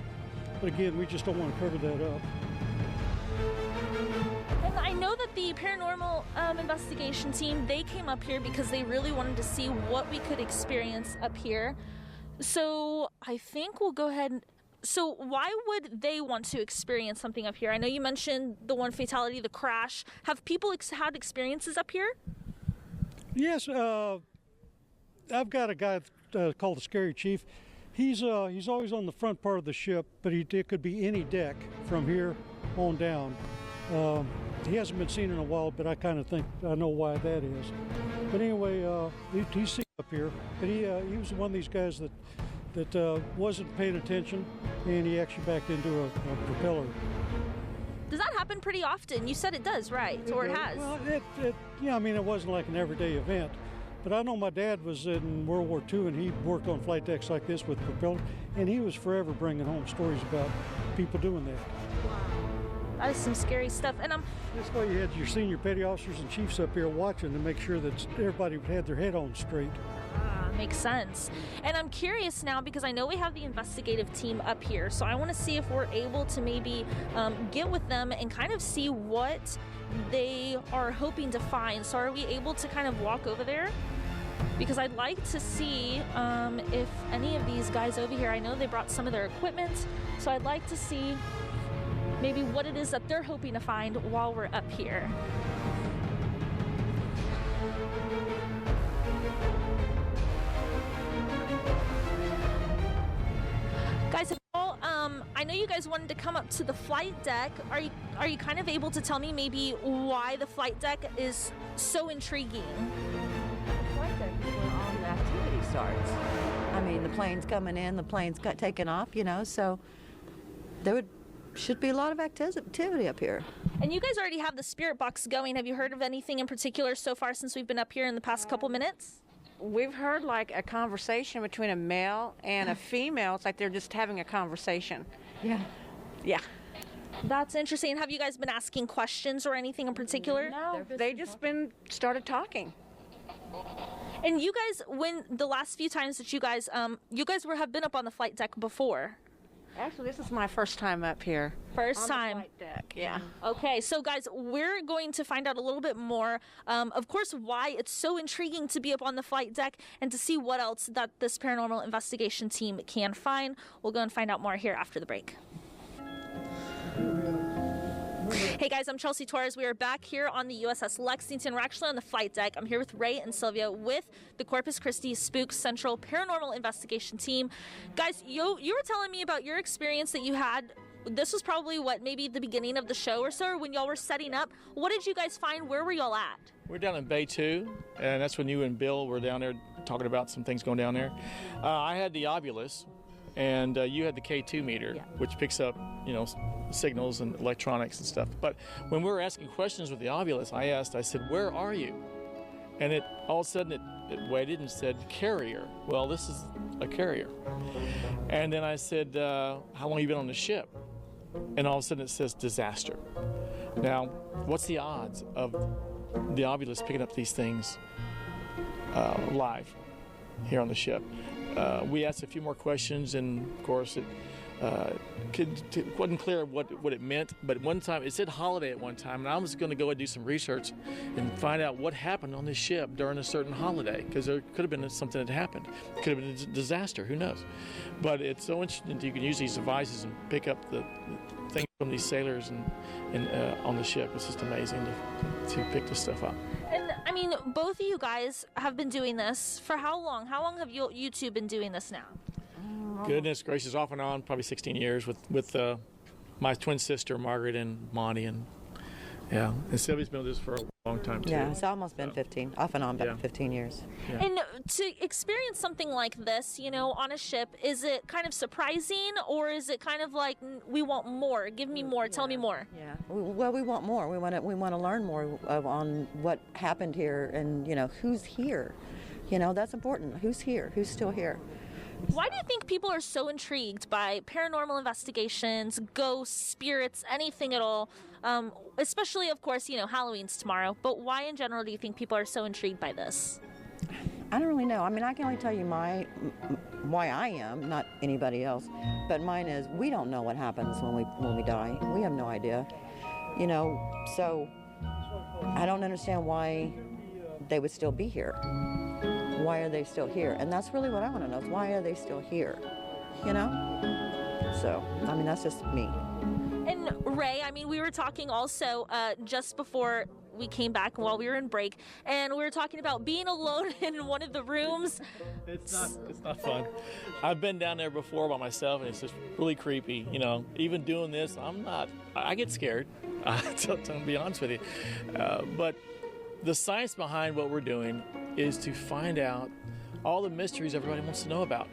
But again, we just don't want to cover that up. And I know that the paranormal investigation team, they came up here because they really wanted to see what we could experience up here. So I think we'll go ahead and... So why would they want to experience something up here? I know you mentioned the one fatality, the crash. Have people had experiences up here? Yes, I've got a guy called the Scary Chief. He's always on the front part of the ship, but it could be any deck from here on down. He hasn't been seen in a while, but I kind of think I know why that is. But anyway, he's seen up here, but he was one of these guys that wasn't paying attention, and he actually backed into a propeller. Does that happen pretty often? You said it does, right? Or it has? Well, yeah, I mean, it wasn't like an everyday event. But I know my dad was in World War II, and he worked on flight decks like this with propeller, and he was forever bringing home stories about people doing that. Wow. That is some scary stuff. And That's why you had your senior petty officers and chiefs up here watching to make sure that everybody had their head on straight. Makes sense. And I'm curious now because I know we have the investigative team up here, so I want to see if we're able to maybe get with them and kind of see what they are hoping to find. So are we able to kind of walk over there? Because I'd like to see if any of these guys over here, I know they brought some of their equipment, so I'd like to see maybe what it is that they're hoping to find while we're up here. Guys, I know you guys wanted to come up to the flight deck. Are you kind of able to tell me maybe why the flight deck is so intriguing? The flight deck is where all the activity starts. I mean, the plane's coming in, the plane's got taken off, so there should be a lot of activity up here. And you guys already have the spirit box going. Have you heard of anything in particular so far since we've been up here in the past couple minutes? We've heard like a conversation between a male and a female. It's like they're just having a conversation. Yeah. Yeah. That's interesting. Have you guys been asking questions or anything in particular? No, they just started talking. And you guys, when the last few times that you guys have been up on the flight deck before? Actually, this is my first time up here. First time. On the flight deck, yeah. Okay, so guys, we're going to find out a little bit more, of course, why it's so intriguing to be up on the flight deck and to see what else that this paranormal investigation team can find. We'll go and find out more here after the break. Hey guys, I'm Chelsea Torres. We are back here on the USS Lexington. We're actually on the flight deck. I'm here with Ray and Sylvia with the Corpus Christi Spook Central Paranormal Investigation Team. Guys, you were telling me about your experience that you had. This was probably, maybe the beginning of the show or so, or when y'all were setting up. What did you guys find? Where were y'all at? We're down in Bay 2, and that's when you and Bill were down there talking about some things going down there. I had the Ovilus, and you had the K2 meter, Yeah. which picks up, signals and electronics and stuff. But when we were asking questions with the Ovilus, I said, where are you? And it all of a sudden it waited and said carrier. Well, this is a carrier. And then I said, how long have you been on the ship? And all of a sudden it says disaster. Now, what's the odds of the Ovilus picking up these things live here on the ship? We asked a few more questions, and of course it wasn't clear what it meant, but one time it said holiday at one time, and I was going to go and do some research and find out what happened on this ship during a certain holiday, because there could have been something that happened. It could have been a disaster, who knows? But it's so interesting that you can use these devices and pick up the things from these sailors and on the ship. It's just amazing to pick this stuff up. And I mean, both of you guys have been doing this for how long? How long have you two been doing this now? Goodness gracious, off and on, probably 16 years with my twin sister Margaret and Monty, and yeah, and Sylvia's been with us for a long time too. Yeah, it's almost been 15, off and on, about 15 years. Yeah. And to experience something like this, you know, on a ship, is it kind of surprising, or is it kind of like, we want more, give me more, tell me more? Yeah. Well, we want more. We want to learn more on what happened here, and you know who's here. You know, that's important. Who's here? Who's still here? Why do you think people are so intrigued by paranormal investigations, ghosts, spirits, anything at all? Especially, of course, you know, Halloween's tomorrow. But why in general do you think people are so intrigued by this? I don't really know. I mean, I can only tell you why I am, not anybody else. But mine is, we don't know what happens when we die. We have no idea. You know, so I don't understand why they would still be here. Why are they still here? And that's really what I want to know, is why are they still here? You know? So, I mean, that's just me. And Ray, I mean, we were talking also just before we came back while we were in break, and we were talking about being alone in one of the rooms. It's not fun. I've been down there before by myself, and it's just really creepy. You know, even doing this, I get scared, to be honest with you. But the science behind what we're doing is to find out all the mysteries everybody wants to know about.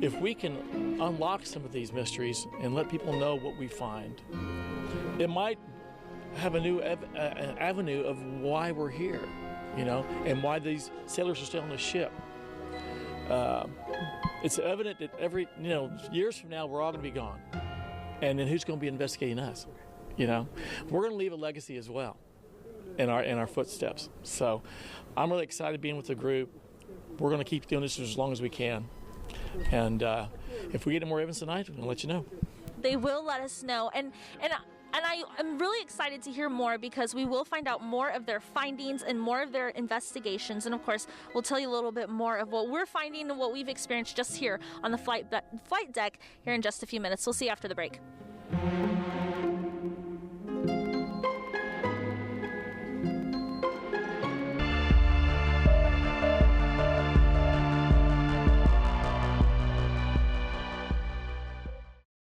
If we can unlock some of these mysteries and let people know what we find, it might have a new avenue of why we're here, you know, and why these sailors are still on the ship. It's evident that years from now, we're all going to be gone. And then who's going to be investigating us? You know, we're going to leave a legacy as well in our footsteps. So I'm really excited being with the group. We're going to keep doing this as long as we can. And if we get any more evidence tonight, we'll let you know. They will let us know. And I am really excited to hear more, because we will find out more of their findings and more of their investigations. And of course, we'll tell you a little bit more of what we're finding and what we've experienced just here on the flight deck here in just a few minutes. We'll see you after the break.